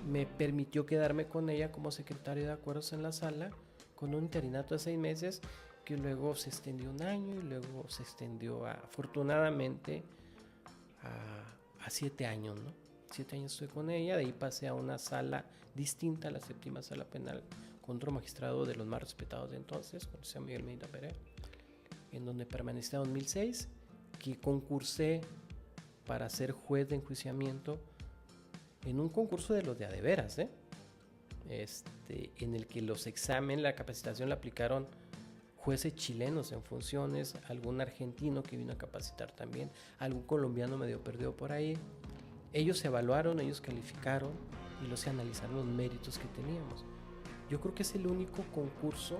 me permitió quedarme con ella como secretario de acuerdos en la sala, con un interinato de 6 meses, que luego se extendió 1 año y luego se extendió afortunadamente a 7 años, ¿no? 7 años estoy con ella, de ahí pasé a una sala distinta, la 7ª sala penal, con otro magistrado de los más respetados de entonces, con el señor Miguel Medina Pérez, en donde permanecí en 2006, que concursé para ser juez de enjuiciamiento en un concurso de los de adeveras, en el que los exámenes, la capacitación la aplicaron jueces chilenos en funciones, algún argentino que vino a capacitar también, algún colombiano medio perdido por ahí. Ellos evaluaron, ellos calificaron y los analizaron los méritos que teníamos. Yo creo que es el único concurso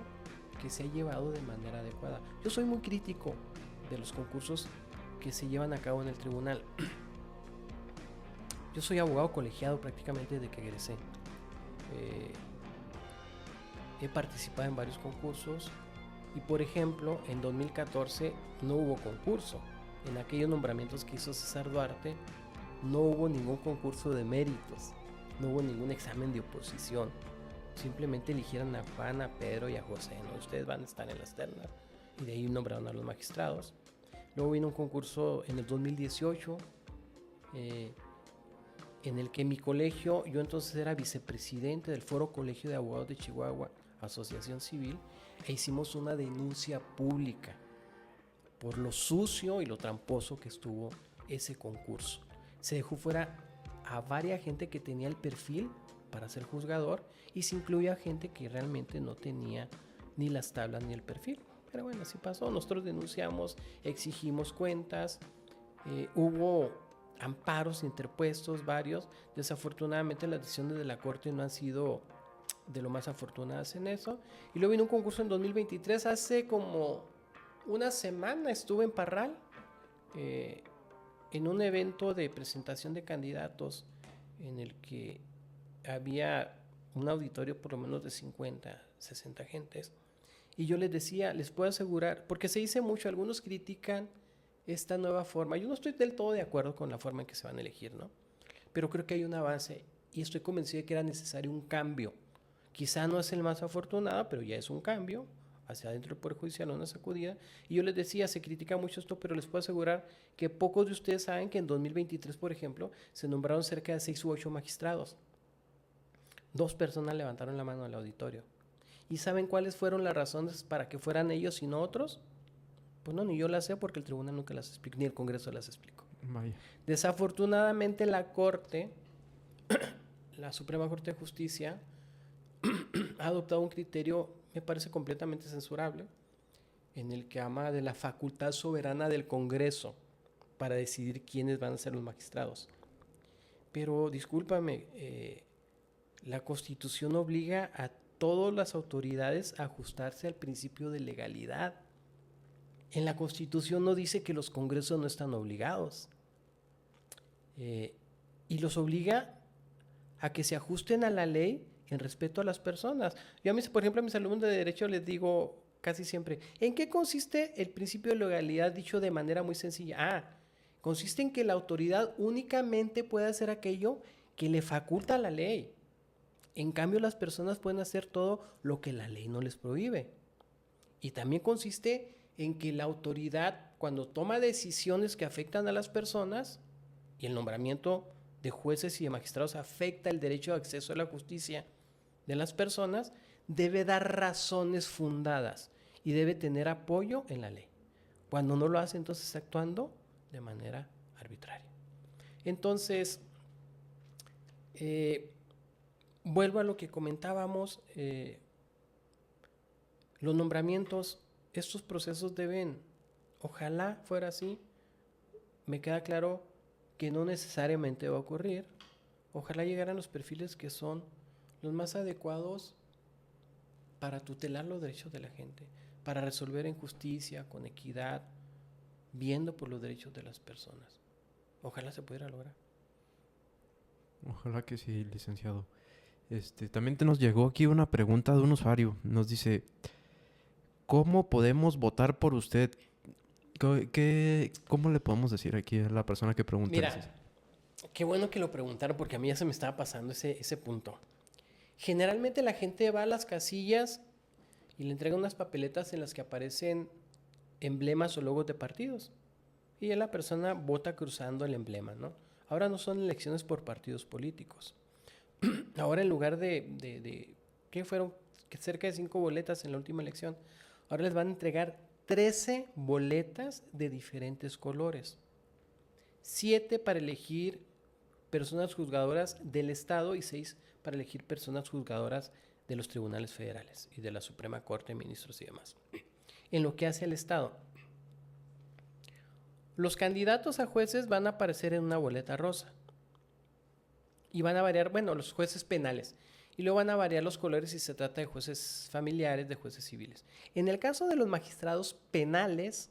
que se ha llevado de manera adecuada. Yo soy muy crítico de los concursos que se llevan a cabo en el tribunal. Yo soy abogado colegiado prácticamente desde que egresé. He participado en varios concursos y, por ejemplo, en 2014 no hubo concurso. En aquellos nombramientos que hizo César Duarte no hubo ningún concurso de méritos, no hubo ningún examen de oposición. Simplemente eligieron a Juan, a Pedro y a José, ¿no? Ustedes van a estar en las ternas, y de ahí nombraron a los magistrados. Luego vino un concurso en el 2018 en el que mi colegio, yo entonces era vicepresidente del Foro Colegio de Abogados de Chihuahua, Asociación Civil, e hicimos una denuncia pública por lo sucio y lo tramposo que estuvo ese concurso. Se dejó fuera a varias gente que tenía el perfil para ser juzgador y se incluía gente que realmente no tenía ni las tablas ni el perfil. Pero bueno, así pasó. Nosotros denunciamos, exigimos cuentas, hubo amparos interpuestos, varios. Desafortunadamente las decisiones de la Corte no han sido de lo más afortunadas en eso. Y luego vino un concurso en 2023, hace como una semana estuve en Parral, en un evento de presentación de candidatos en el que había un auditorio por lo menos de 50, 60 gentes. Y yo les decía, les puedo asegurar, porque se dice mucho, algunos critican esta nueva forma. Yo no estoy del todo de acuerdo con la forma en que se van a elegir, ¿no? Pero creo que hay un avance y estoy convencido de que era necesario un cambio. Quizá no es el más afortunado, pero ya es un cambio hacia adentro del Poder Judicial, una sacudida. Y yo les decía, se critica mucho esto, pero les puedo asegurar que pocos de ustedes saben que en 2023, por ejemplo, se nombraron cerca de 6 u 8 magistrados. 2 personas levantaron la mano al auditorio. ¿Y saben cuáles fueron las razones para que fueran ellos y no otros? Pues no, ni yo las sé porque el tribunal nunca las explicó, ni el Congreso las explicó. Vaya. Desafortunadamente la Corte, la Suprema Corte de Justicia, ha adoptado un criterio, me parece completamente censurable, en el que habla de la facultad soberana del Congreso para decidir quiénes van a ser los magistrados. Pero discúlpame, la Constitución obliga a todas las autoridades a ajustarse al principio de legalidad. En la Constitución no dice que los congresos no están obligados. Y los obliga a que se ajusten a la ley en respeto a las personas. Yo, por ejemplo, a mis alumnos de Derecho les digo casi siempre, ¿en qué consiste el principio de legalidad dicho de manera muy sencilla? Consiste en que la autoridad únicamente puede hacer aquello que le faculta la ley. En cambio, las personas pueden hacer todo lo que la ley no les prohíbe. Y también consiste en que la autoridad, cuando toma decisiones que afectan a las personas, y el nombramiento de jueces y de magistrados afecta el derecho de acceso a la justicia de las personas, debe dar razones fundadas y debe tener apoyo en la ley. Cuando no lo hace, entonces está actuando de manera arbitraria. Entonces, vuelvo a lo que comentábamos, los nombramientos, estos procesos deben, ojalá fuera así, me queda claro que no necesariamente va a ocurrir, ojalá llegaran los perfiles que son los más adecuados para tutelar los derechos de la gente, para resolver en justicia, con equidad, viendo por los derechos de las personas. Ojalá se pudiera lograr. Ojalá que sí, licenciado. También nos llegó aquí una pregunta de un usuario. Nos dice, ¿cómo podemos votar por usted? ¿Cómo le podemos decir aquí a la persona que pregunta? Mira, qué bueno que lo preguntaron porque a mí ya se me estaba pasando ese punto. Generalmente la gente va a las casillas y le entrega unas papeletas en las que aparecen emblemas o logos de partidos. Y ya la persona vota cruzando el emblema, ¿no? Ahora no son elecciones por partidos políticos. Ahora en lugar de ¿qué fueron? Cerca de 5 boletas en la última elección. Ahora les van a entregar 13 boletas de diferentes colores. 7 para elegir personas juzgadoras del Estado y 6 para elegir personas juzgadoras de los tribunales federales y de la Suprema Corte de Ministros y demás. En lo que hace al Estado, los candidatos a jueces van a aparecer en una boleta rosa y van a variar, bueno, los jueces penales, y luego van a variar los colores si se trata de jueces familiares, de jueces civiles. En el caso de los magistrados penales,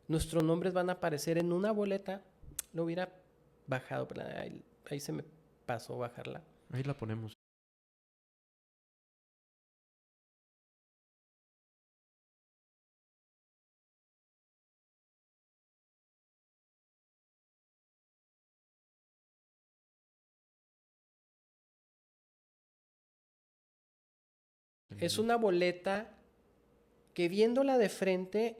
nuestros nombres van a aparecer en una boleta, lo hubiera bajado, pero ahí se me pasó bajarla. Ahí la ponemos. Es una boleta que viéndola de frente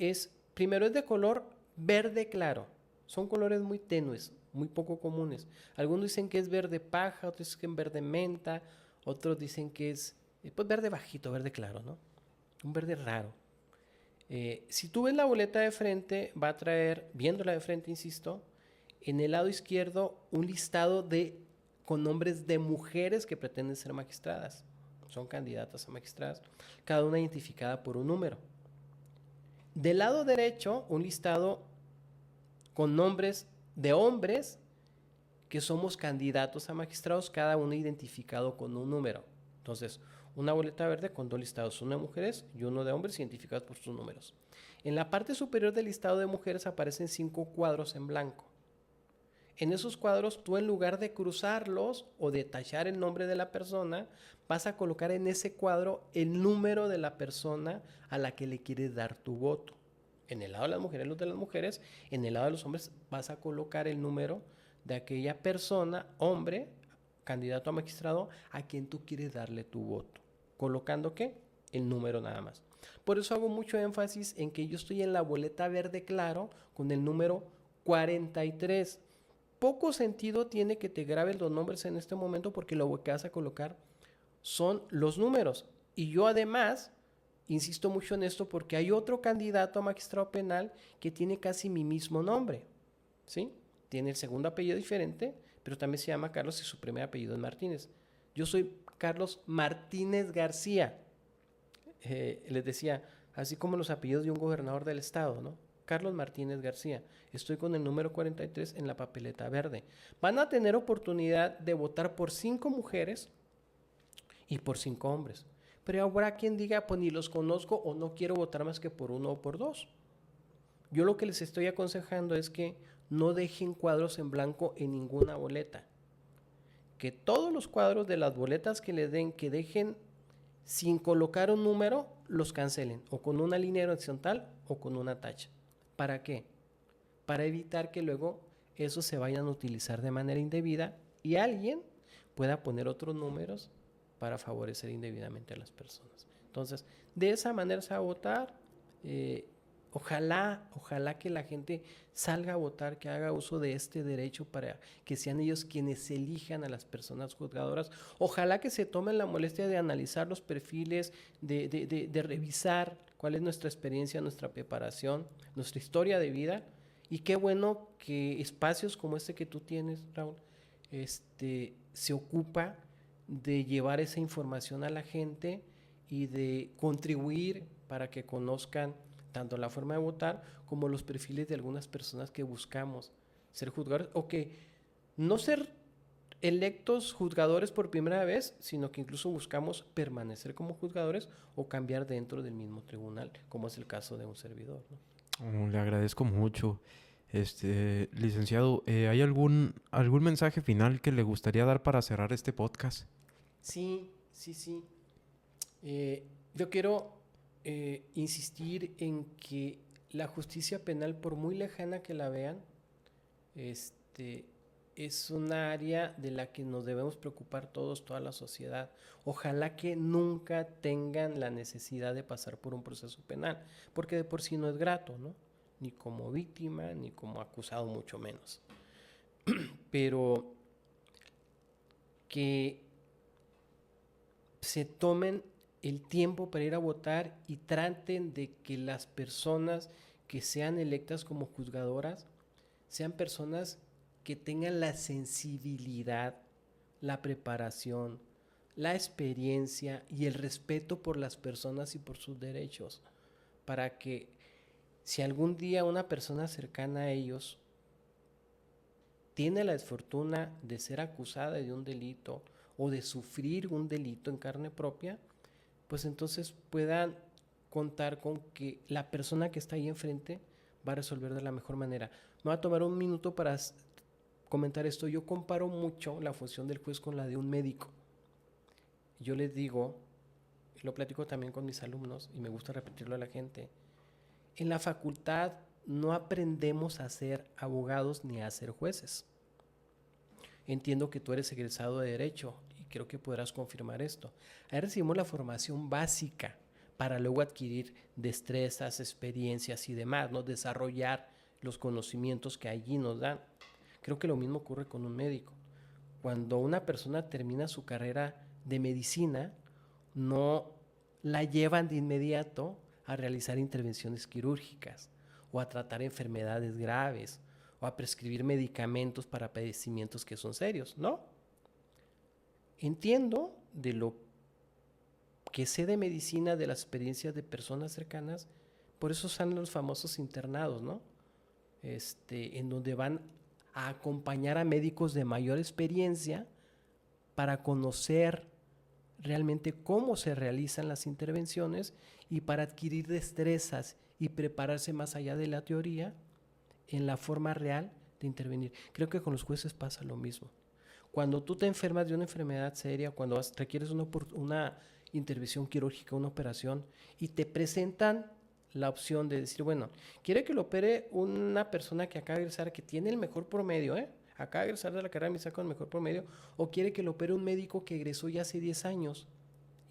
primero es de color verde claro. Son colores muy tenues, muy poco comunes. Algunos dicen que es verde paja, otros dicen que es verde menta, otros dicen que es pues verde bajito, verde claro, ¿no? Un verde raro. Si tú ves la boleta de frente, va a traer, viéndola de frente, insisto, en el lado izquierdo un listado con nombres de mujeres que pretenden ser magistradas. Son candidatas a magistradas, cada una identificada por un número. Del lado derecho, un listado con nombres de hombres que somos candidatos a magistrados, cada uno identificado con un número. Entonces, una boleta verde con 2 listados, uno de mujeres y uno de hombres identificados por sus números. En la parte superior del listado de mujeres aparecen 5 cuadros en blanco. En esos cuadros, tú en lugar de cruzarlos o de tachar el nombre de la persona, vas a colocar en ese cuadro el número de la persona a la que le quieres dar tu voto. En el lado de las mujeres, los de las mujeres, en el lado de los hombres vas a colocar el número de aquella persona, hombre, candidato a magistrado, a quien tú quieres darle tu voto. ¿Colocando qué? El número nada más. Por eso hago mucho énfasis en que yo estoy en la boleta verde claro con el número 43. Poco sentido tiene que te grabes los nombres en este momento porque lo que vas a colocar son los números. Y yo además insisto mucho en esto porque hay otro candidato a magistrado penal que tiene casi mi mismo nombre, ¿sí? Tiene el segundo apellido diferente, pero también se llama Carlos y su primer apellido es Martínez. Yo soy Carlos Martínez García. Les decía, así como los apellidos de un gobernador del estado, ¿no? Carlos Martínez García. Estoy con el número 43 en la papeleta verde. Van a tener oportunidad de votar por 5 mujeres y por 5 hombres. Pero habrá quien diga, pues ni los conozco o no quiero votar más que por 1 o por 2. Yo lo que les estoy aconsejando es que no dejen cuadros en blanco en ninguna boleta. Que todos los cuadros de las boletas que les den, que dejen sin colocar un número, los cancelen. O con una línea horizontal o con una tacha. ¿Para qué? Para evitar que luego esos se vayan a utilizar de manera indebida y alguien pueda poner otros números para favorecer indebidamente a las personas. Entonces, de esa manera se va a votar. Ojalá que la gente salga a votar, que haga uso de este derecho para que sean ellos quienes elijan a las personas juzgadoras. Ojalá que se tomen la molestia de analizar los perfiles, de revisar cuál es nuestra experiencia, nuestra preparación, nuestra historia de vida. Y qué bueno que espacios como este que tú tienes, Raúl, se ocupa de llevar esa información a la gente y de contribuir para que conozcan tanto la forma de votar como los perfiles de algunas personas que buscamos ser juzgadores o que no ser electos juzgadores por primera vez, sino que incluso buscamos permanecer como juzgadores o cambiar dentro del mismo tribunal, como es el caso de un servidor, ¿no? Le agradezco mucho. Licenciado, ¿hay algún mensaje final que le gustaría dar para cerrar este podcast? Sí. Yo quiero insistir en que la justicia penal, por muy lejana que la vean, es un área de la que nos debemos preocupar todos, toda la sociedad. Ojalá que nunca tengan la necesidad de pasar por un proceso penal, porque de por sí no es grato, ¿no? Ni como víctima, ni como acusado, mucho menos. Pero que se tomen el tiempo para ir a votar y traten de que las personas que sean electas como juzgadoras sean personas que tengan la sensibilidad, la preparación, la experiencia y el respeto por las personas y por sus derechos, para que si algún día una persona cercana a ellos tiene la desfortuna de ser acusada de un delito o de sufrir un delito en carne propia, pues entonces puedan contar con que la persona que está ahí enfrente va a resolver de la mejor manera. Me va a tomar un minuto para comentar esto. Yo comparo mucho la función del juez con la de un médico. Yo les digo, lo platico también con mis alumnos y me gusta repetirlo a la gente, en la facultad no aprendemos a ser abogados ni a ser jueces. Entiendo que tú eres egresado de Derecho y creo que podrás confirmar esto. Ahí recibimos la formación básica para luego adquirir destrezas, experiencias y demás, ¿no? Desarrollar los conocimientos que allí nos dan. Creo que lo mismo ocurre con un médico. Cuando una persona termina su carrera de medicina, no la llevan de inmediato a realizar intervenciones quirúrgicas o a tratar enfermedades graves o a prescribir medicamentos para padecimientos que son serios, ¿no? Entiendo de lo que sé de medicina, de las experiencias de personas cercanas, por eso son los famosos internados, ¿no? En donde van a acompañar a médicos de mayor experiencia para conocer realmente cómo se realizan las intervenciones y para adquirir destrezas y prepararse más allá de la teoría en la forma real de intervenir. Creo que con los jueces pasa lo mismo. Cuando tú te enfermas de una enfermedad seria, cuando requieres una intervención quirúrgica, una operación, y te presentan la opción de decir, bueno, quiere que lo opere una persona que acaba de egresar, que tiene el mejor promedio, acaba de egresar de la carrera de medicina con el mejor promedio, o quiere que lo opere un médico que egresó ya hace 10 años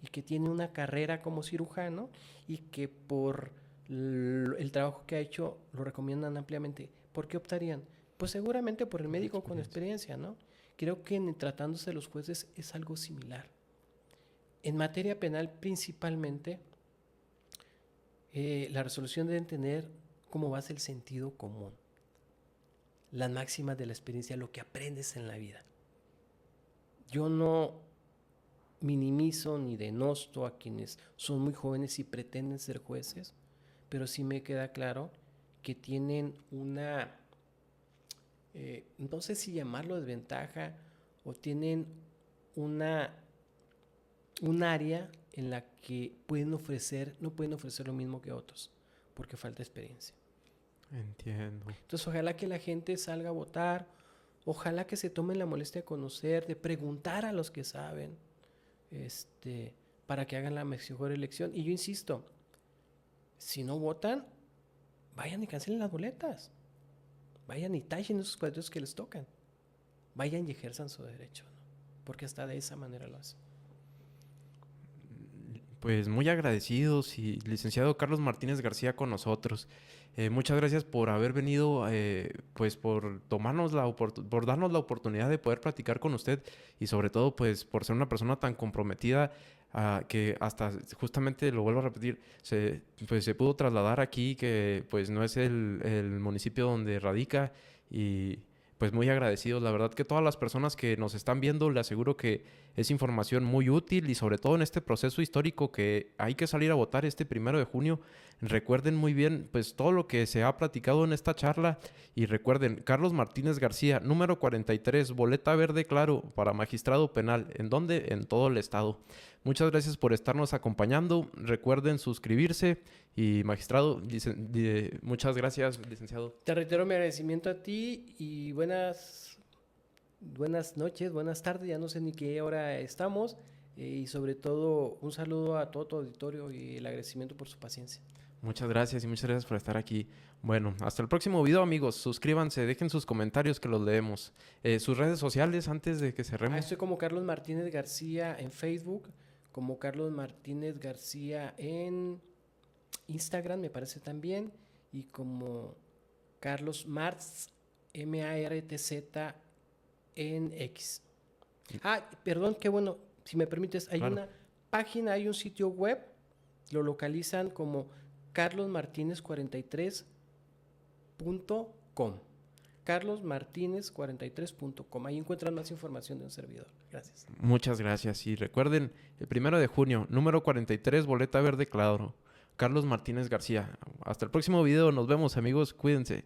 y que tiene una carrera como cirujano y que por el trabajo que ha hecho lo recomiendan ampliamente. ¿Por qué optarían? Pues seguramente por el médico con experiencia, ¿no? Creo que tratándose de los jueces es algo similar. En materia penal principalmente, la resolución debe tener como base el sentido común, las máximas de la experiencia, lo que aprendes en la vida. Yo no minimizo ni denosto a quienes son muy jóvenes y pretenden ser jueces, pero sí me queda claro que tienen una, no sé si llamarlo desventaja, o tienen un área en la que no pueden ofrecer lo mismo que otros, porque falta experiencia. Entiendo. Entonces, ojalá que la gente salga a votar, ojalá que se tomen la molestia de conocer, de preguntar a los que saben, para que hagan la mejor elección. Y yo insisto, si no votan, vayan y cancelen las boletas, vayan y tachen esos cuadros que les tocan, vayan y ejerzan su derecho, ¿no? Porque hasta de esa manera lo hacen. Pues muy agradecidos, y licenciado Carlos Martínez García con nosotros. Muchas gracias por haber venido, pues por darnos la oportunidad de poder platicar con usted, y sobre todo pues por ser una persona tan comprometida, que hasta justamente, lo vuelvo a repetir, se pudo trasladar aquí, que pues no es el municipio donde radica, y pues muy agradecidos. La verdad que todas las personas que nos están viendo, le aseguro que es información muy útil, y sobre todo en este proceso histórico que hay que salir a votar este 1 de junio. Recuerden muy bien pues todo lo que se ha platicado en esta charla, y recuerden, Carlos Martínez García, número 43, boleta verde claro para magistrado penal. ¿En dónde? En todo el estado. Muchas gracias por estarnos acompañando. Recuerden suscribirse, y magistrado, muchas gracias, licenciado. Te reitero mi agradecimiento a ti, y buenas noches, buenas tardes, ya no sé ni qué hora estamos, y sobre todo un saludo a todo tu auditorio y el agradecimiento por su paciencia. Muchas gracias, y muchas gracias por estar aquí. Bueno, hasta el próximo video, amigos. Suscríbanse, dejen sus comentarios que los leemos. Sus redes sociales antes de que cerremos. Estoy como Carlos Martínez García en Facebook, como Carlos Martínez García en Instagram, me parece también, y como Carlos Martz, M-A-R-T-Z en X. Perdón, qué bueno, si me permites, hay una página, hay un sitio web, lo localizan como carlosmartinez43.com. carlosmartinez43.com. Ahí encuentran más información de un servidor. Gracias. Muchas gracias. Y recuerden, el 1 de junio, número 43, boleta verde claro. Carlos Martínez García. Hasta el próximo video. Nos vemos, amigos. Cuídense.